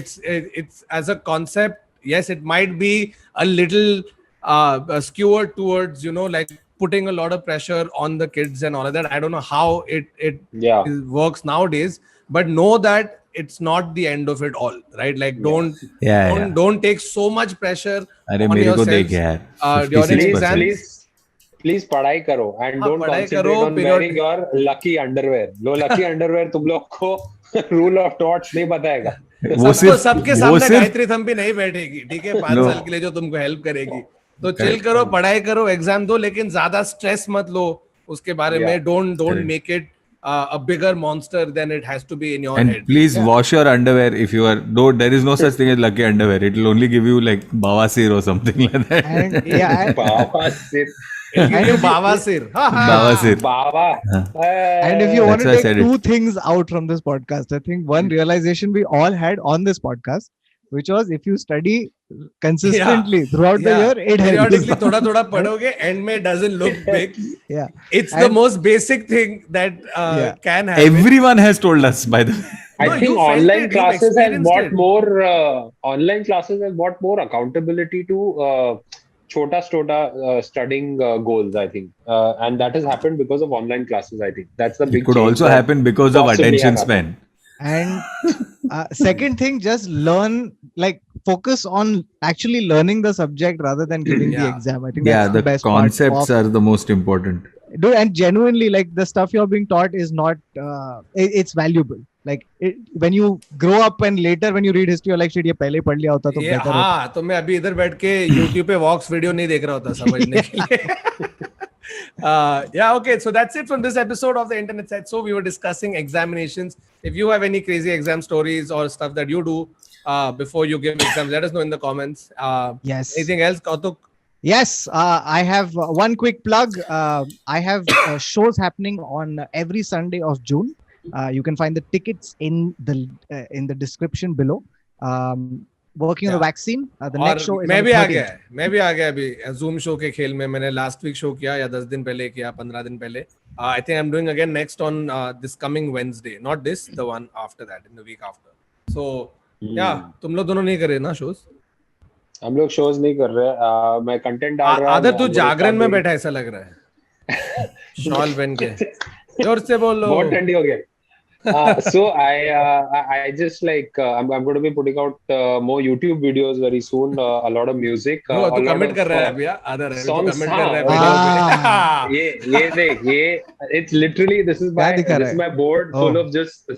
it's as a concept, yes, it might be a little skewed towards like putting a lot of pressure on the kids and all of that. I don't know how it Yeah. works nowadays, but know that it's not the end of it all, right? Like don't take so much pressure अरे on मेरे को yourselves, देख यार. during 56%. exams. Please पढ़ाई करो and हाँ, don't पढ़ाई concentrate करो, on period- wearing your lucky underwear. Low lucky underwear तुम लोग को rule of torts नहीं बताएगा. सबके वो सामने सिर्फ गायत्री थम्पी नहीं बैठेगी, ठीक है, 5 लो। साल के लिए जो तुमको हेल्प करेगी. तो चिल करो, पढ़ाई करो, एग्जाम दो, लेकिन ज्यादा स्ट्रेस मत लो उसके बारे Yeah. में. Don't Correct. Make it a bigger monster than it has to be in your And head. please wash your underwear if you are. No, there is no such thing as lucky underwear. It will only give you like bawasir or something like that. And yeah, बाबा सिर It'll give you bawasir. Ha, ha. Bawasir. Baba. and if you want That's to why I take said it. 2 things out from this podcast, I think one realization we all had on this podcast, which was if you study consistently throughout the Yeah. year, it Periodically helps. थोड़ा थोड़ा पढ़ोगे, end में doesn't look big. Yeah. It's the And- most basic thing that Yeah. can happen. Everyone has told us, by the way. I No, think you felt online it, you classes have experienced brought it. more online classes have brought more accountability to chota studying goals, I think, and that has happened because of online classes. I think that's the big It could change also that happen because of possibly attention have happened. span. And second thing, just learn, like focus on actually learning the subject rather than giving the Yeah. exam. I think Yeah, that's the the best part concepts of, are the most important. dude, and genuinely, like the stuff you're being taught is not it's valuable. Like when you grow up and later when you read history, you're like shit, ये पहले ही पढ़ लिया होता तो ये better होता. हाँ, तो मैं अभी इधर बैठ के YouTube पे वॉक्स वीडियो नहीं देख रहा होता समझने के लिए. Yeah, okay. So that's it from this episode of the Internet Set. So we were discussing examinations. If you have any crazy exam stories or stuff that you do before you give exams, let us know in the comments. Yes. Anything else, Kautuk? Yes, I have one quick plug. I have shows happening on every Sunday of June. You can find the tickets in the description below. Working on the vaccine. The next show is मैं on भी the uh 13th. गया मैं भी आ गया अभी Zoom show के खेल में. मैंने लास्ट वीक शो किया या 10 दिन पहले किया, 15 दिन पहले. I think I'm doing again next on this coming Wednesday. Not this, the one after that, in the week after. So yeah, तुम लोग दोनों नहीं करे ना shows? हम लोग shows नहीं कर रहे. मैं content डाल रहा हूँ. आदर तू जागरण में बैठा ऐसा लग रहा है. शॉल पहन के जोर से बोलो. बहुत ठंडी हो गया. So I just like I'm going to be putting out more YouTube videos very soon. A lot of music. तो a lot कमेंट of, कर रहा है अभी. आदर है तो songs, कमेंट कर रहा है हाँ. वीडियो ये देख ये it's literally this is my दिखा रहा this is है? my board full of just the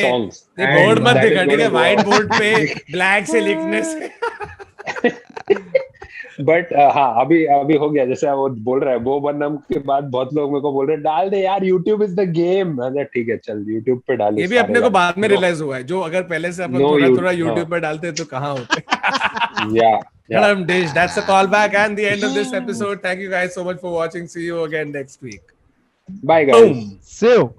songs. पे. And बोर्ड मत that is दिखा, ठीक gonna है? go white out. बोर्ड पे ब्लैक से लिखने से. बट हाँ अभी हो गया. जैसे वो बोल रहा है वो बनम के बाद बहुत लोग मेरे को बोल रहे हैं डाल दे यार, YouTube is the game. अरे ठीक है चल YouTube पे डाल. ये भी अपने को बाद में रियलाइज हुआ है. जो अगर पहले से अपन No, थोड़ा you- YouTube पे डालते तो कहाँ होते. Yeah. Dish. That's a callback and the end of this episode. Thank you guys so much for watching. See you again next week. Bye guys. So.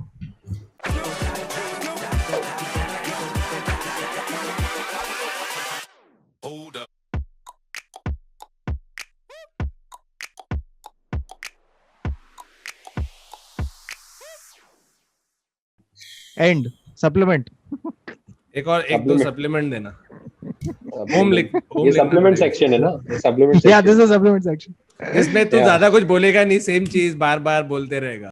End. Supplement. एक और एक दो सप्लीमेंट देना. ये supplement section है ना? ये supplement Yeah, section. this is a supplement section. इसमें तू Yeah. ज्यादा कुछ बोलेगा नहीं, सेम चीज बार बार बोलते रहेगा.